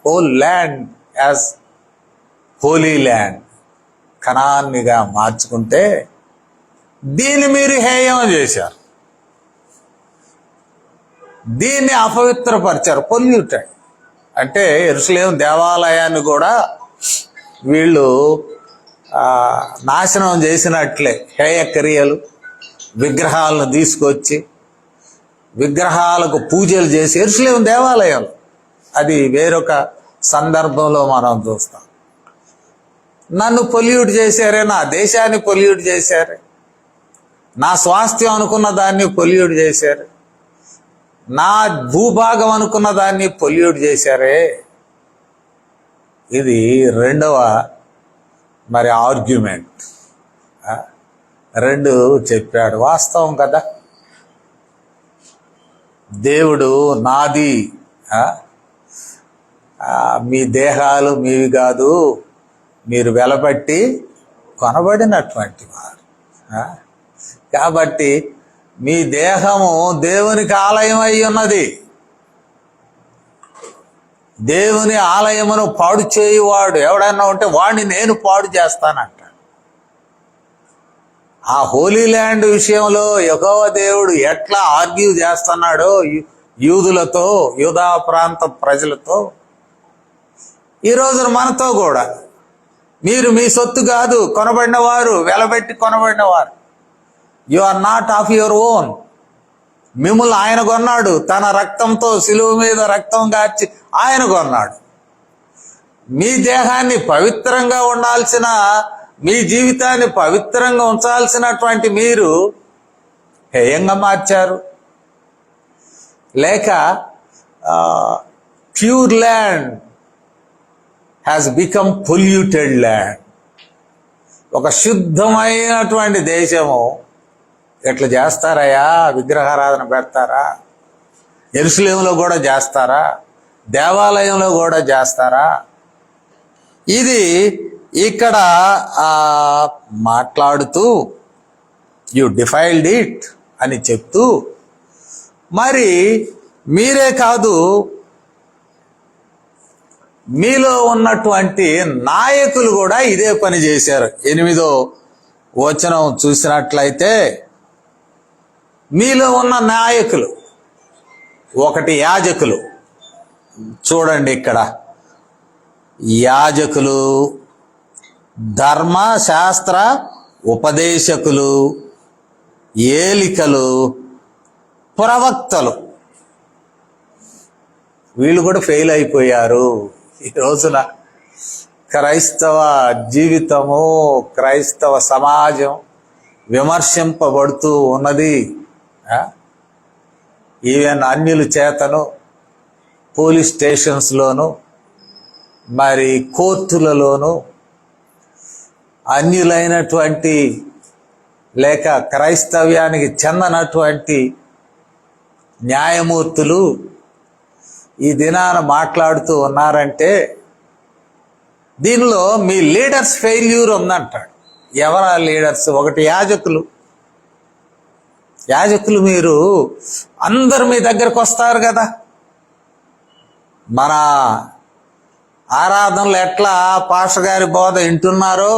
Speaker 1: whole land as holy land కనాన్నిగా మార్చుకుంటే దీన్ని మీరు హేయం చేశారు, దీన్ని అపవిత్రపరిచారు, పొల్యూటెడ్. అంటే యెరూషలేము దేవాలయాన్ని కూడా వీళ్ళు నాశనం చేసినట్లే. హేయ క్రియలు, విగ్రహాలను తీసుకొచ్చి విగ్రహాలకు పూజలు చేసి యెరూషలేము దేవాలయాలు, అది వేరొక సందర్భంలో మనం చూస్తాం. నన్ను పొల్యూట్ చేశారే, నా దేశాన్ని పొల్యూట్ చేశారే, నా స్వాస్థ్యం అనుకున్న దాన్ని పొల్యూట్ చేశారు, నా భూభాగం అనుకున్న దాన్ని పొల్యూట్ చేశారే. ఇది రెండవ ఆర్గ్యుమెంట్. రెండు చెప్పాడు. వాస్తవం కదా, దేవుడు నాది, మీ దేహాలు మీవి కాదు, మీరు వెలబట్టి కొనబడినటువంటి వారు. కాబట్టి మీ దేహము దేవునికి ఆలయం అయి ఉన్నది. దేవుని ఆలయమును పాడు చేయువాడు ఎవడన్నా ఉంటే వాడిని నేను పాడు చేస్తానంట. ఆ హోలీ ల్యాండ్ విషయంలో యెహోవా దేవుడు ఎట్లా ఆర్గ్యూ చేస్తున్నాడో యూదులతో, యూదా ప్రాంత ప్రజలతో, ఈ రోజున మనతో కూడా, మీరు మీ సొత్తు కాదు, కొనబడిన వారు, వెలబెట్టి కొనబడిన వారు. You are not of your own. మిమ్మల్ని ఆయన కొన్నాడు, తన రక్తంతో శిలువ మీద రక్తం కార్చి ఆయన కొన్నాడు. మీ దేహాన్ని పవిత్రంగా ఉండాల్సిన, మీ జీవితాన్ని పవిత్రంగా ఉంచాల్సినటువంటి మీరు హేయంగా మార్చారు. లేక pure land has become polluted land. ఒక శుద్ధమైనటువంటి దేశము ఎట్లా చేస్తారయ్యా? విగ్రహారాధన పెడతారా? యెరూషలేములో కూడా చేస్తారా? దేవాలయంలో కూడా చేస్తారా? ఇది ఇక్కడ మాట్లాడుతూ యు డిఫైల్డ్ ఇట్ అని చెప్తూ, మరి మీరే కాదు, మీలో ఉన్నటువంటి నాయకులు కూడా ఇదే పని చేశారు. 8వ వచనం చూసినట్లయితే, మీలో ఉన్న నాయకులు, ఒకటి యాజకులు. చూడండి ఇక్కడ, యాజకులు, ధర్మశాస్త్ర ఉపదేశకులు, ఏలికలు, ప్రవక్తలు, వీళ్ళు కూడా ఫెయిల్ అయిపోయారు. ఈ రోజున క్రైస్తవ జీవితము, క్రైస్తవ సమాజం విమర్శింపబడుతూ ఉన్నది. ఈవెన్ అన్యుల చేతను, పోలీస్ స్టేషన్స్లోను, మరి కోర్టులలోను అన్యులైనటువంటి లేక క్రైస్తవ్యానికి చెందనటువంటి న్యాయమూర్తులు ఈ దినాన మాట్లాడుతూ ఉన్నారంటే దీనిలో మీ లీడర్స్ ఫెయిల్యూర్ ఉందంటాడు. ఎవరా లీడర్స్? ఒకటి యాజకులు. యాజకులు మీరు అందరు మీ దగ్గరకు వస్తారు కదా. మన ఆరాధనలు ఎట్లా పాస్టర్ గారి బోధ వింటున్నారో,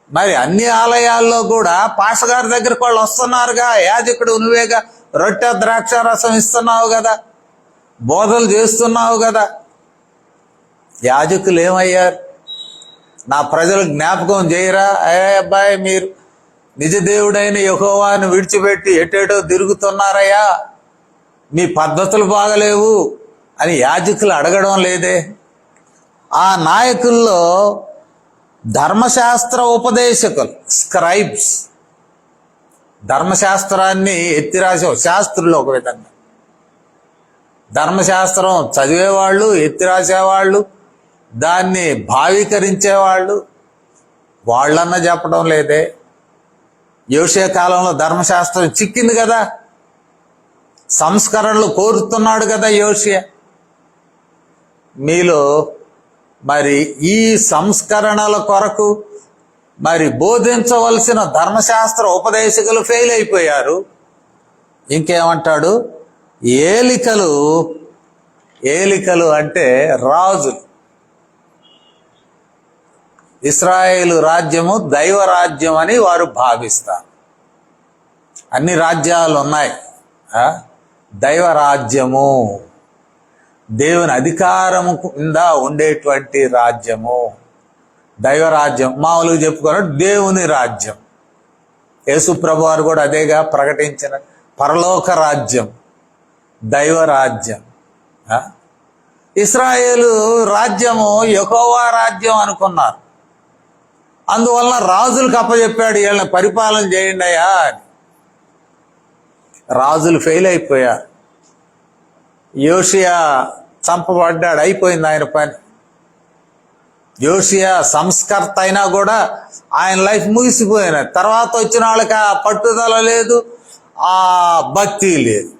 Speaker 1: మరి అన్ని ఆలయాల్లో కూడా పాస్టర్ గారి దగ్గరకు వాళ్ళు వస్తున్నారుగా. యాజకుడు నువ్వేగా, రొట్టె ద్రాక్ష రసం ఇస్తున్నావు కదా, బోధలు చేస్తున్నావు కదా. యాజకులు ఏమయ్యారు? నా ప్రజలు జ్ఞాపకం చేయరా? అబ్బాయి, మీరు నిజ దేవుడైన యెహోవాను విడిచిపెట్టి ఎటేటో తిరుగుతున్నారయ్యా, మీ పద్ధతులు బాగలేవు అని యాజకులు అడగడం లేదే. ఆ నాయకుల్లో ధర్మశాస్త్ర ఉపదేశకులు, స్క్రైబ్స్, ధర్మశాస్త్రాన్ని ఎత్తిరాసే శాస్త్రులు ఒక విధంగా, ధర్మశాస్త్రం చదివేవాళ్ళు, ఎత్తిరాసేవాళ్ళు, దాన్ని భావీకరించేవాళ్ళు, వాళ్ళన్నా చెప్పడం లేదే. యోషియా కాలంలో ధర్మశాస్త్రం చిక్కింది కదా, సంస్కరణలు కోరుతున్నాడు కదా యోషియా. మీలో మరి ఈ సంస్కరణల కొరకు మరి బోధించవలసిన ధర్మశాస్త్ర ఉపదేశకులు ఫెయిల్ అయిపోయారు. ఇంకేమంటాడు, ఏలికలు అంటే రాజులు. ఇశ్రాయేలు రాజ్యము దైవ రాజ్యం అని వారు భావిస్తారు. అన్ని రాజ్యాలు ఉన్నాయి, దైవ రాజ్యము దేవుని అధికారము కింద ఉండేటువంటి రాజ్యము దైవరాజ్యం. మామూలుగా చెప్పుకున్నాడు దేవుని రాజ్యం. యేసు ప్రభు వారు కూడా అదేగా ప్రకటించిన పరలోక రాజ్యం, దైవరాజ్యం. ఇశ్రాయేలు రాజ్యము యెహోవా రాజ్యం అనుకున్నారు. అందువలన రాజులకు అప్పచెప్పాడు, వీళ్ళని పరిపాలన చేయండి అయ్యా అని. రాజులు ఫెయిల్ అయిపోయారు. యోషియా చంపబడ్డాడు, అయిపోయింది ఆయన పని. యోషియా సంస్కర్త అయినా కూడా ఆయన లైఫ్ ముగిసిపోయిన తర్వాత వచ్చిన వాళ్ళకి ఆ పట్టుదల లేదు, ఆ భక్తి లేదు.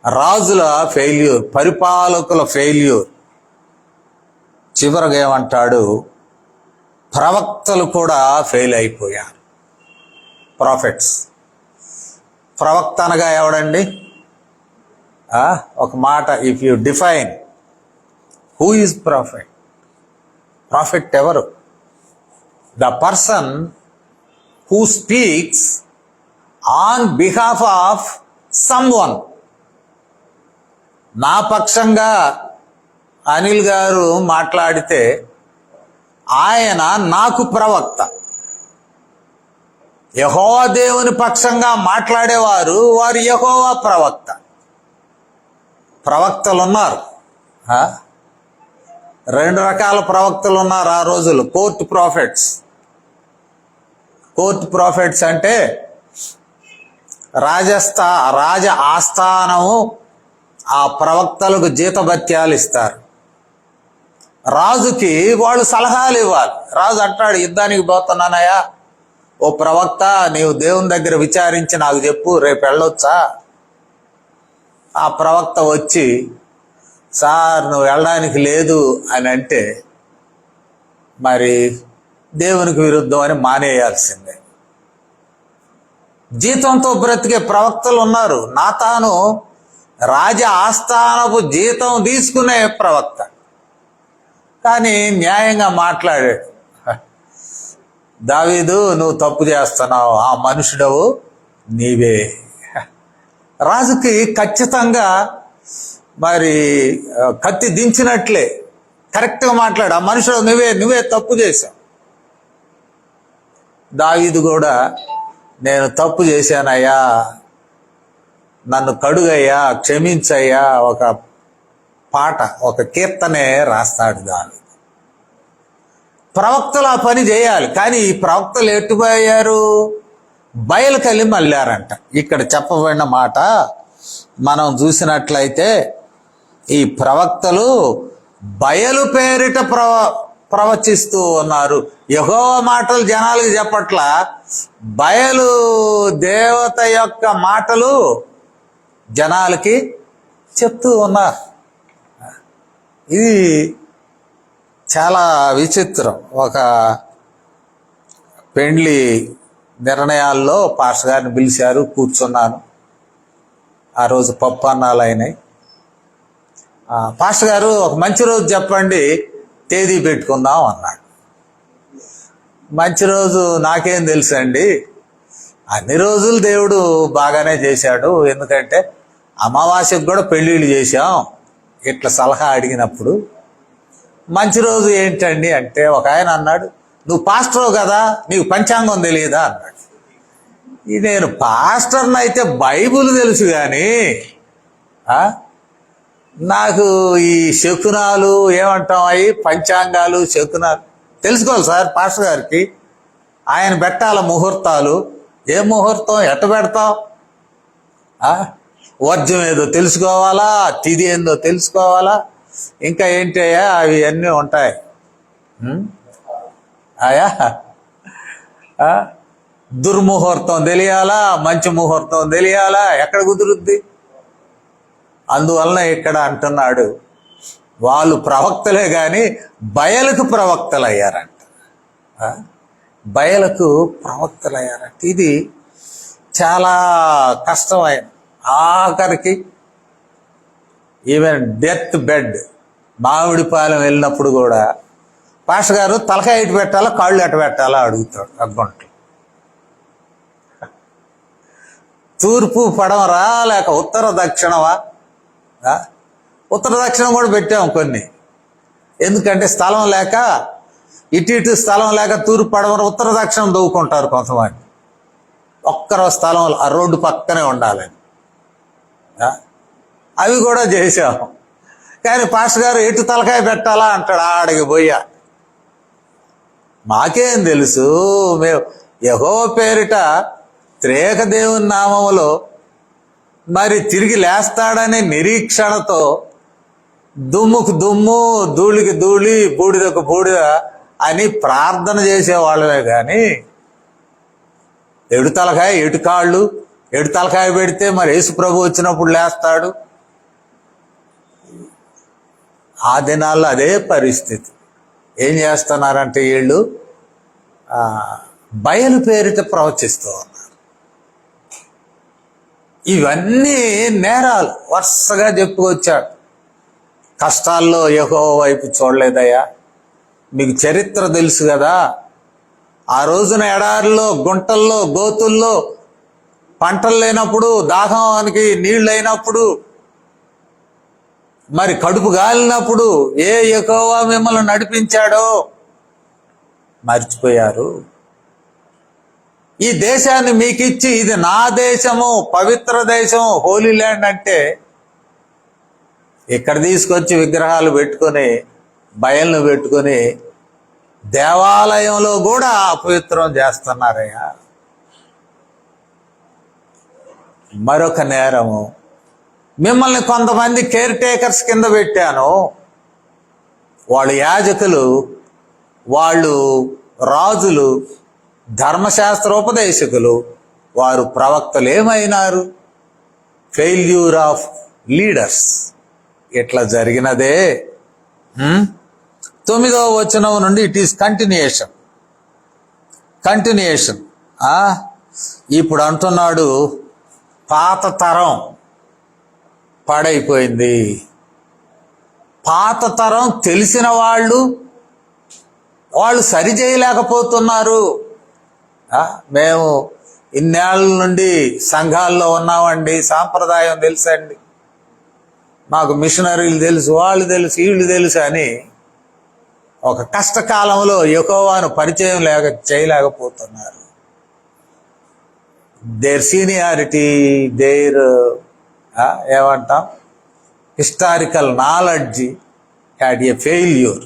Speaker 1: రాజుల ఫెయిల్యూర్, పరిపాలకుల ఫెయిల్యూర్. చివరగా ఏమంటాడు, ప్రవక్తలు కూడా ఫెయిల్ అయిపోయారు. ప్రాఫిట్స్. ప్రవక్త అనగా ఎవడండి? ఒక మాట, if you define who is prophet, prophet ఎవరు? The person who speaks on behalf of someone. నా పక్షంగా అనిల్ గారు మాట్లాడితే ఆయన నాకు ప్రవక్త. యెహోవా దేవుని పక్షంగా మాట్లాడేవారు వారు యెహోవా ప్రవక్త. ప్రవక్తలు ఉన్నారు, రెండు రకాల ప్రవక్తలు ఉన్నారు ఆ రోజులు. కోర్ట్ ప్రాఫిట్స్ అంటే రాజ ఆస్థానము ఆ ప్రవక్తలకు జీతభత్యాలు ఇస్తారు. రాజుకి వాళ్ళు సలహాలు ఇవ్వాలి. రాజు అంటాడు, యుద్ధానికి పోతున్నానయ్యా, ఓ ప్రవక్త నీవు దేవుని దగ్గర విచారించి నాకు చెప్పు, రేపు వెళ్ళొచ్చా? ఆ ప్రవక్త వచ్చి, సార్ నువ్వు వెళ్ళడానికి లేదు అని అంటే మరి దేవునికి విరుద్ధం అని మానేయాల్సిందే. జీతంతో బ్రతికే ప్రవక్తలు ఉన్నారు. నాతాను రాజ ఆస్థానపు జీతం తీసుకునే ప్రవక్త, కానీ న్యాయంగా మాట్లాడాడు. దావీదు నువ్వు తప్పు చేస్తున్నావు, ఆ మనుషుడవు నీవే. రాజుకి ఖచ్చితంగా మరి కత్తి దించినట్లే కరెక్ట్గా మాట్లాడు, ఆ మనుషుడు నువ్వే తప్పు చేశావు. దావీదు కూడా నేను తప్పు చేశానయ్యా, నన్ను కడుగయ్యా, క్షమించయ్యా, ఒక పాట, ఒక కీర్తనే రాస్తాడు దావీదు. ప్రవక్తలు ఆ పని చేయాలి, కానీ ఈ ప్రవక్తలు ఎట్టుపోయారు, బయలుకెళ్ళి మళ్ళారంట. ఇక్కడ చెప్పబడిన మాట మనం చూసినట్లయితే ఈ ప్రవక్తలు బయలు పేరిట ప్రవచిస్తూ ఉన్నారు. యెహోవా మాటలు జనాలకు చెప్పట్ల, బయలు దేవత యొక్క మాటలు జనాలకి చెప్తూ ఉన్నారు. ఇది చాలా విచిత్రం. ఒక పెండ్లి నిర్ణయాల్లో పాస్టర్ గారిని పిలిచారు, కూర్చున్నాను. ఆ రోజు పప్పు అన్నాలు అయినాయి. పాస్టర్ గారు ఒక మంచి రోజు చెప్పండి, తేదీ పెట్టుకుందాం అన్నాడు. మంచి రోజు నాకేం తెలుసు అండి, అన్ని రోజులు దేవుడు బాగానే చేశాడు, ఎందుకంటే అమావాస్యకు కూడా పెళ్ళిళ్ళు చేశాం. ఇట్లా సలహా అడిగినప్పుడు మంచి రోజు ఏంటండి అంటే ఒక ఆయన అన్నాడు, నువ్వు పాస్టరు కదా, నీకు పంచాంగం తెలియదా అన్నాడు. నేను పాస్టర్ని అయితే బైబుల్ తెలుసు కానీ నాకు ఈ శకునాలు ఏమంటాం, అవి పంచాంగాలు శకునాలు తెలుసుకోవాలి సార్. పాస్టర్ గారికి ఆయన పెట్టాల ముహూర్తాలు, ఏ ముహూర్తం ఎట్ట పెడతావు? వర్జం ఏదో తెలుసుకోవాలా, తిథి ఏందో తెలుసుకోవాలా, ఇంకా ఏంటయ్యా అవి అన్నీ ఉంటాయి. ఆయా దుర్ముహూర్తం తెలియాలా, మంచి ముహూర్తం తెలియాలా, ఎక్కడ కుదురుద్ది? అందువలన ఇక్కడ అంటున్నాడు, వాళ్ళు ప్రవక్తలే కానీ బయలకు ప్రవక్తలయ్యారంట. బయలకు ప్రవక్తలయ్యారంట. ఇది చాలా కష్టమైన, ఆఖరికి ఈవెన్ డెత్ బెడ్ మామిడిపాలెం వెళ్ళినప్పుడు కూడా పాస్టర్ గారు తలకాయ ఎటు పెట్టాలా, కాళ్ళు ఎటు పెట్టాలా అడుగుతాడు అగ్గొంట్లు. తూర్పు పడమరా లేక ఉత్తర దక్షిణమా? ఉత్తర దక్షిణం కూడా పెట్టాము కొన్ని, ఎందుకంటే స్థలం లేక, ఇటు స్థలం లేక తూర్పు పడమర ఉత్తర దక్షిణం దవ్వుకుంటారు కొంతమంది. ఒక్కరో స్థలం ఆ రోడ్డు పక్కనే ఉండాలని అవి కూడా చేసాము. కానీ పాస్టర్ గారు ఎటు తలకాయ పెట్టాలా అంటాడు. ఆడికి పోయా మాకేం తెలుసు, మేము యెహోవా పేరిట త్రేక దేవుని నామములో మరి తిరిగి లేస్తాడనే నిరీక్షణతో దుమ్ముకు దుమ్ము, ధూళికి ధూళి, బూడిదకు బూడిద అని ప్రార్థన చేసేవాళ్ళమే కానీ ఎడు తలకాయ ఎటు కాళ్ళు, ఎడు తలకాయ పెడితే మరి యేసు ప్రభు వచ్చినప్పుడు లేస్తాడు. ఆ దినాల్లో అదే పరిస్థితి. ఏం చేస్తున్నారంటే వీళ్ళు బయలు పేరిట ప్రవచిస్తూ ఉన్నారు. ఇవన్నీ నేరాలు వరుసగా చెప్పుకొచ్చాడు. కష్టాల్లో యెహోవా వైపు చూడలేదయ్యా, మీకు చరిత్ర తెలుసు కదా. ఆ రోజున ఎడారిలో, గుంటల్లో, గోతుల్లో పంటలు లేనప్పుడు, దాహానికి నీళ్ళు అయినప్పుడు, మరి కడుపు గాలినప్పుడు ఏ యెహోవా మిమ్మల్ని నడిపించాడో మర్చిపోయారు. ఈ దేశాన్ని మీకు ఇచ్చి ఇది నా దేశము, పవిత్ర దేశము, హోలీ ల్యాండ్ అంటే ఇక్కడ తీసుకొచ్చి విగ్రహాలు పెట్టుకొని, బయలును పెట్టుకొని దేవాలయంలో కూడా అపవిత్రం చేస్తున్నారయ్యా. మరొక నేరము, మిమ్మల్ని కొంతమంది కేర్ టేకర్స్ కింద పెట్టాను. వాళ్ళు యాజకులు, వాళ్ళు రాజులు, ధర్మశాస్త్రోపదేశకులు, వారు ప్రవక్తలు ఏమైనారు? Failure of leaders. ఇట్లా జరిగినదే. 9వ వచనం నుండి ఇట్ ఈస్ కంటిన్యూషన్. ఇప్పుడు అంటున్నాడు, పాత తరం పాడైపోయింది. పాత తరం తెలిసిన వాళ్ళు సరి చేయలేకపోతున్నారు. మేము ఇన్నేళ్ళ నుండి సంఘాల్లో ఉన్నామండి, సాంప్రదాయం తెలుసండి, మాకు మిషనరీలు తెలుసు, వాళ్ళు తెలుసు, వీళ్ళు తెలుసు అని ఒక కష్టకాలంలో యెహోవాను పరిచయం చేయలేకపోతున్నారు. దేర్ సీనియారిటీ, దేర్ ఏమంటాం, historical knowledge had a failure.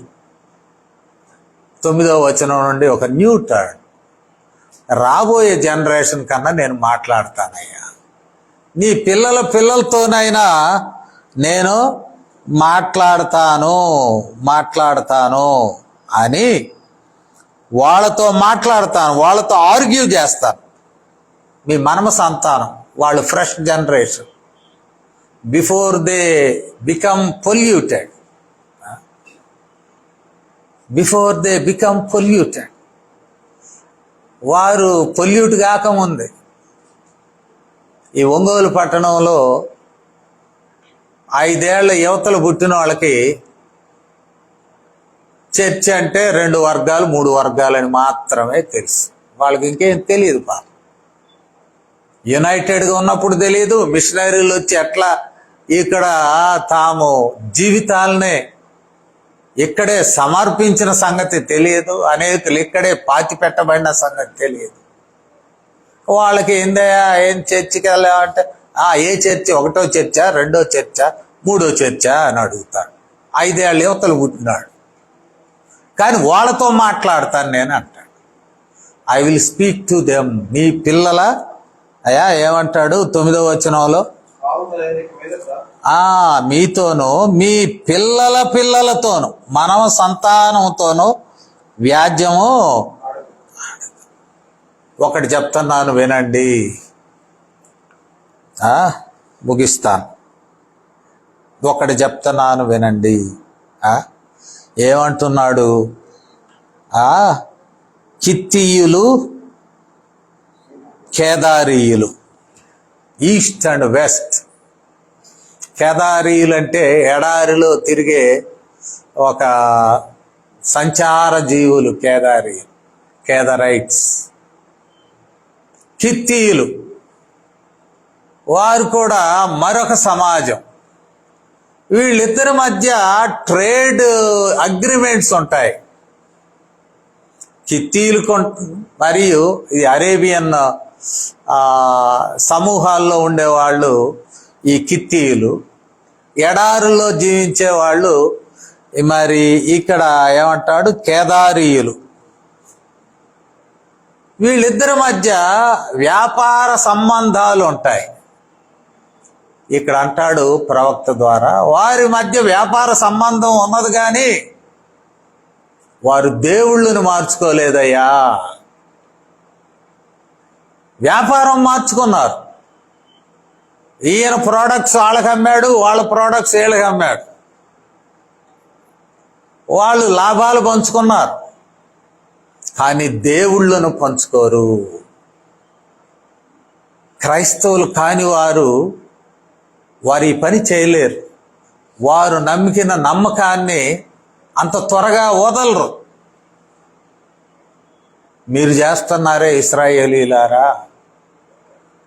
Speaker 1: 9వ వచనం నుండి ఒక న్యూ టర్న్. రాబోయే జనరేషన్ కన్నా నేను మాట్లాడతానయ్యా, నీ పిల్లలతోనైనా నేను మాట్లాడతాను అని వాళ్ళతో మాట్లాడతాను, వాళ్ళతో ఆర్గ్యూ చేస్తాను. మీ మనమ సంతానం, వాళ్ళు fresh generation, before they become polluted, వారు పొల్యూట్ కాకముందే. ఈ ఒంగోలు పట్టణంలో 5 ఏళ్ల యువతలు పుట్టిన వాళ్ళకి చర్చ్ అంటే 2 వర్గాలు 3 వర్గాలని మాత్రమే తెలుసు. వాళ్ళకి ఇంకేం తెలియదు. పాప యునైటెడ్గా ఉన్నప్పుడు తెలియదు. మిషనరీలు వచ్చి ఎట్లా ఇక్కడ తాము జీవితాలనే ఇక్కడే సమర్పించిన సంగతి తెలియదు. అనేకులు ఇక్కడే పాతి పెట్టబడిన సంగతి తెలియదు. వాళ్ళకి ఏందయ్యా, ఏం చర్చికి వెళ్ళామంటే ఏ చర్చి, 1వ చర్చా, 2వ చర్చా, 3వ చర్చా అని అడుగుతాడు. 5 ఏళ్ళ యువతలు పుట్టినాడు. కానీ వాళ్ళతో మాట్లాడతాను నేను అంటాడు. I will speak to them. నీ పిల్లల అయ్యా ఏమంటాడు 9వ వచనంలో, మీతోనూ మీ పిల్లల పిల్లలతోనూ మనవ సంతానంతోనూ వ్యాజ్యము. ఒకటి చెప్తున్నాను వినండి, ముగిస్తాను. ఒకటి చెప్తున్నాను వినండి. ఏమంటున్నాడు? కిత్తీయులు, కేదారీయులు, ఈస్ట్ అండ్ వెస్ట్. కేదారీయులు అంటే ఎడారిలో తిరిగే ఒక సంచార జీవులు కేదారీయులు, కేదరైట్స్. కిత్తీయులు వారు కూడా మరొక సమాజం. వీళ్ళిద్దరి మధ్య ట్రేడ్ అగ్రిమెంట్స్ ఉంటాయి. కిత్తీయులు మరియు ఈ అరేబియన్ సమూహాల్లో ఉండేవాళ్ళు ఈ కిత్తీయులు, ఎడారుల్లో జీవించే వాళ్ళు మరి ఇక్కడ ఏమంటాడు కేదారీయులు. వీళ్ళిద్దరి మధ్య వ్యాపార సంబంధాలు ఉంటాయి. ఇక్కడ అంటాడు ప్రవక్త ద్వారా, వారి మధ్య వ్యాపార సంబంధం ఉన్నది కానీ వారు దేవుళ్ళను మార్చుకోలేదయ్యా. వ్యాపారం మార్చుకున్నారు. ఈయన ప్రోడక్ట్స్ వాళ్ళకి అమ్మాడు, వాళ్ళ ప్రోడక్ట్స్ వీళ్ళకి అమ్మాడు. వాళ్ళు లాభాలు పంచుకున్నారు కానీ దేవుళ్ళను పంచుకోరు. క్రైస్తవులు కాని వారు ఈ పని చేయలేరు. వారు నమ్మిన నమ్మకాన్ని అంత త్వరగా వదలరు. మీరు చేస్తున్నారే ఇశ్రాయేలీలారా,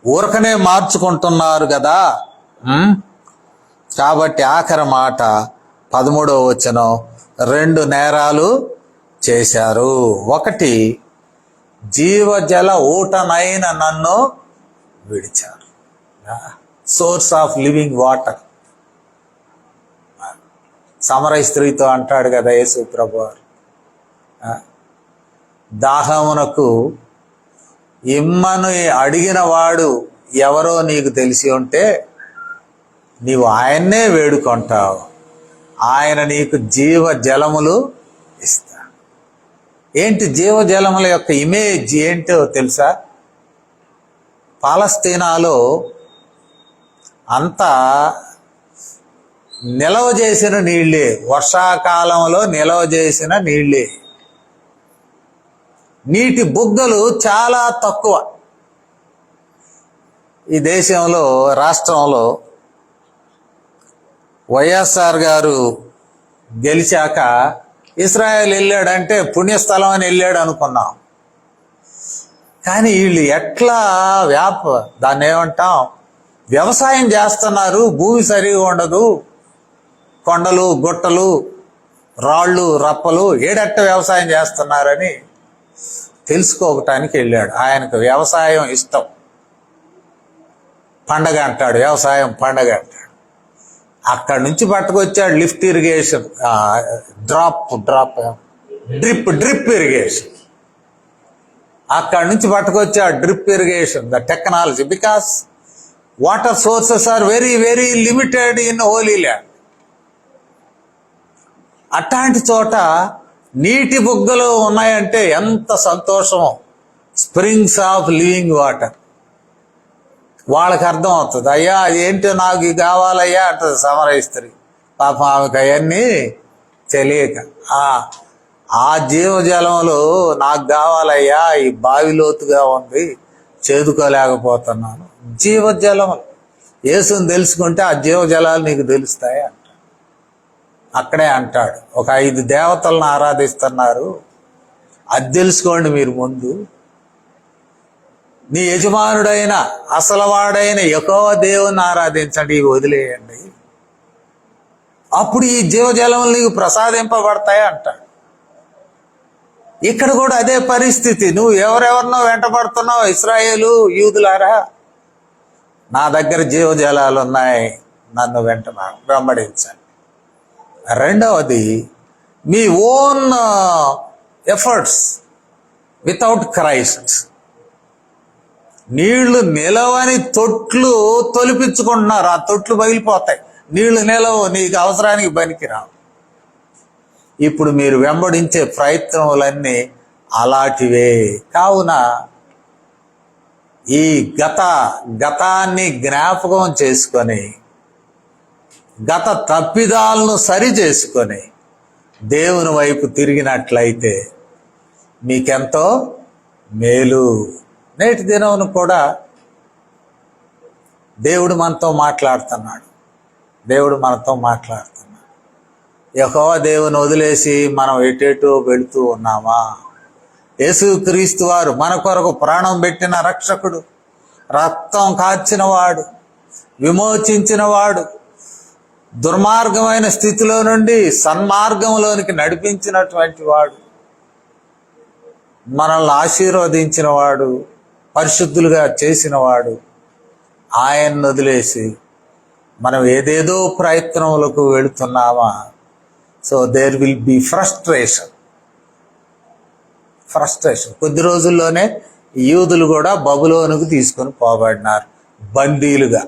Speaker 1: ఊరకనే మార్చుకుంటున్నారు కదా. కాబట్టి ఆఖరి మాట 13వ వచనం, 2 నేరాలు చేశారు. ఒకటి, జీవజల ఊటనైన నన్ను విడిచారు. Source of living water. సమరయ స్త్రీతో అంటాడు కదా యేసు ప్రభువారు, దాహమునకు ఇమ్మను అడిగిన వాడు ఎవరో నీకు తెలిసి ఉంటే నీవు ఆయన్నే వేడుకుంటావు, ఆయన నీకు జీవ జలములు ఇస్తా. ఏంటి జీవజలముల యొక్క ఇమేజ్ ఏంటో తెలుసా? పాలస్తీనాలో అంతా నిలవ చేసిన నీళ్ళే, వర్షాకాలంలో నిలవ చేసిన నీళ్ళే. నీటి బుగ్గలు చాలా తక్కువ. ఈ దేశంలో రాష్ట్రంలో వైఎస్ఆర్ గారు గెలిచాక ఇస్రాయేల్ వెళ్ళాడంటే పుణ్యస్థలం అని వెళ్ళాడు అనుకున్నాం. కానీ వీళ్ళు ఎట్లా దాన్ని ఏమంటాం, వ్యవసాయం చేస్తున్నారు. భూమి సరిగా ఉండదు, కొండలు గుట్టలు రాళ్ళు రప్పలు, ఏడెట్ట వ్యవసాయం చేస్తున్నారని తెలుసుకోవటానికి వెళ్ళాడు. ఆయనకు వ్యవసాయం ఇష్టం. పండగ అంటాడు, వ్యవసాయం పండగ అంటాడు. అక్కడి నుంచి పట్టుకొచ్చాడు లిఫ్ట్ ఇరిగేషన్, డ్రిప్ ఇరిగేషన్. అక్కడి నుంచి పట్టుకొచ్చాడు drip irrigation, the technology. Because water sources are very very limited in holy land. అట్లాంటి చోట నీటి బుగ్గలు ఉన్నాయంటే ఎంత సంతోషమో. Springs of living water. వాళ్ళకి అర్థం అవుతుంది. అయ్యా ఏంటో నాకు ఇది కావాలయ్యా అంటుంది సమరయ స్త్రీ. పాపం ఆమెకు అవన్నీ తెలియక, ఆ జీవజలంలో నాకు కావాలయ్యా, ఈ బావి లోతుగా ఉంది, చేదుకోలేకపోతున్నాను. జీవజలములు యేసుని తెలుసుకుంటే ఆ జీవజలాలు నీకు తెలుస్తాయి అంట. అక్కడే అంటాడు, ఒక 5 దేవతలను ఆరాధిస్తున్నారు, అది తెలుసుకోండి మీరు ముందు. నీ యజమానుడైన అసలవాడైన యెహోవా దేవుని ఆరాధించండి, ఇవి వదిలేయండి, అప్పుడు ఈ జీవజలములు నీకు ప్రసాదింపబడతాయి అంటాడు. ఇక్కడ కూడా అదే పరిస్థితి. నువ్వు ఎవరెవరినో వెంటబడుతున్నావు, ఇశ్రాయేలు యూదులారా, నా దగ్గర జీవజలాలు ఉన్నాయి, నన్ను వెంబడించండి. రెండవది, మీ ఓన్ ఎఫర్ట్స్, వితౌట్ క్రైస్ట్. నీళ్లు నిలవని తొట్లు తొలిపించుకుంటున్నారు. ఆ తొట్లు పగిలిపోతాయి. నీళ్లు నిలవు, నీకు అవసరానికి పనికిరావు. ఇప్పుడు మీరు వెంబడించే ప్రయత్నములన్నీ అలాంటివే. కావున ఈ గతాన్ని జ్ఞాపకం చేసుకొని, గత తప్పిదాలను సరి చేసుకొని దేవుని వైపు తిరిగినట్లయితే మీకెంతో మేలు. నేటి దినమును కూడా దేవుడు మనతో మాట్లాడుతున్నాడు. యెహోవా దేవుని వదిలేసి మనం ఎటేటో వెళుతూ ఉన్నామా? యేసుక్రీస్తు వారు మన కొరకు ప్రాణం పెట్టిన రక్షకుడు, రక్తం కార్చినవాడు, విమోచించినవాడు, దుర్మార్గమైన స్థితిలో నుండి సన్మార్గంలోనికి నడిపించినటువంటి వాడు, మనల్ని ఆశీర్వదించిన వాడు, పరిశుద్ధులుగా చేసినవాడు, ఆయన్ని వదిలేసి మనం ఏదేదో ప్రయత్నములకు వెళుతున్నామా? So there will be frustration. కొద్ది రోజుల్లోనే యూదులు కూడా బబులోనుకు తీసుకొని పోబడినారు బందీలుగా.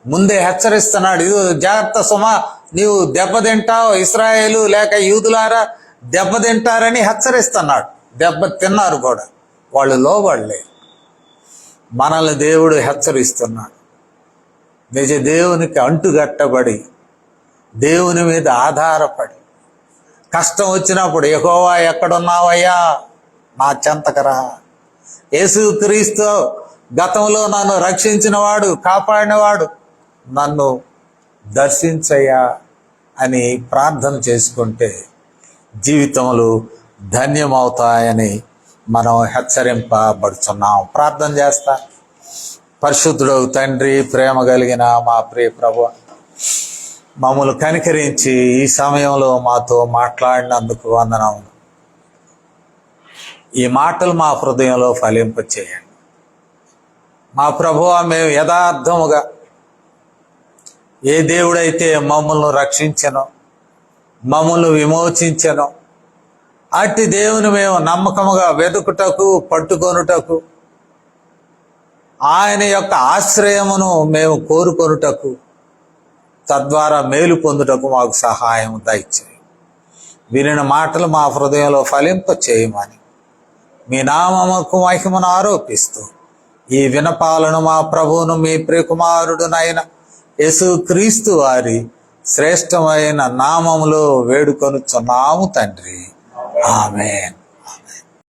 Speaker 1: ముందే హెచ్చరిస్తున్నాడు, ఇది జాగ్రత్త సుమా, నీవు దెబ్బతింటావు, ఇశ్రాయేలు లేక యూదులారా దెబ్బతింటారని హెచ్చరిస్తున్నాడు. దెబ్బ తిన్నారు కూడా, వాళ్ళు లోబడలే. మనల్ని దేవుడు హెచ్చరిస్తున్నాడు. నిజ దేవునికి అంటుగట్టబడి, దేవుని మీద ఆధారపడి, కష్టం వచ్చినప్పుడు యెహోవా ఎక్కడున్నావయ్యా, నా చెంతకరా. యేసుక్రీస్తు గతంలో నన్ను రక్షించినవాడు, కాపాడినవాడు, నన్ను దర్శించయ్యా అని ప్రార్థన చేసుకుంటే జీవితములు ధన్యమవుతాయని మనం హెచ్చరింపబడుతున్నాం. ప్రార్థన చేస్తా. పరిశుద్ధుడవు తండ్రి, ప్రేమ కలిగిన మా ప్రియ ప్రభువా, మమ్మల్ని కనికరించి ఈ సమయంలో మాతో మాట్లాడినందుకు వందనములు. ఈ మాటలు మా హృదయంలో ఫలింపచేయండి. మా ప్రభువా, మేము యథార్థముగా ఏ దేవుడైతే మమ్మల్ని రక్షించెనో, మమ్మల్ని విమోచించెనో, అట్టి దేవుని మేము నమ్మకముగా వెతుకుటకు, పట్టుకొనుటకు, ఆయన యొక్క ఆశ్రయమును మేము కోరుకొనుటకు, తద్వారా మేలు పొందుటకు మాకు సహాయం దయచేయి. వినిన మాటలు మా హృదయంలో ఫలింప చేయమని మీ నామముకు మహిమను ఆరోపిస్తూ ఈ వినపాలను మా ప్రభువును మీ ప్రియకుమారుడునైన యేసుక్రీస్తు వారి శ్రేష్టమైన నామములో వేడుకొనుచున్నాము తండ్రి. ఆమేన్.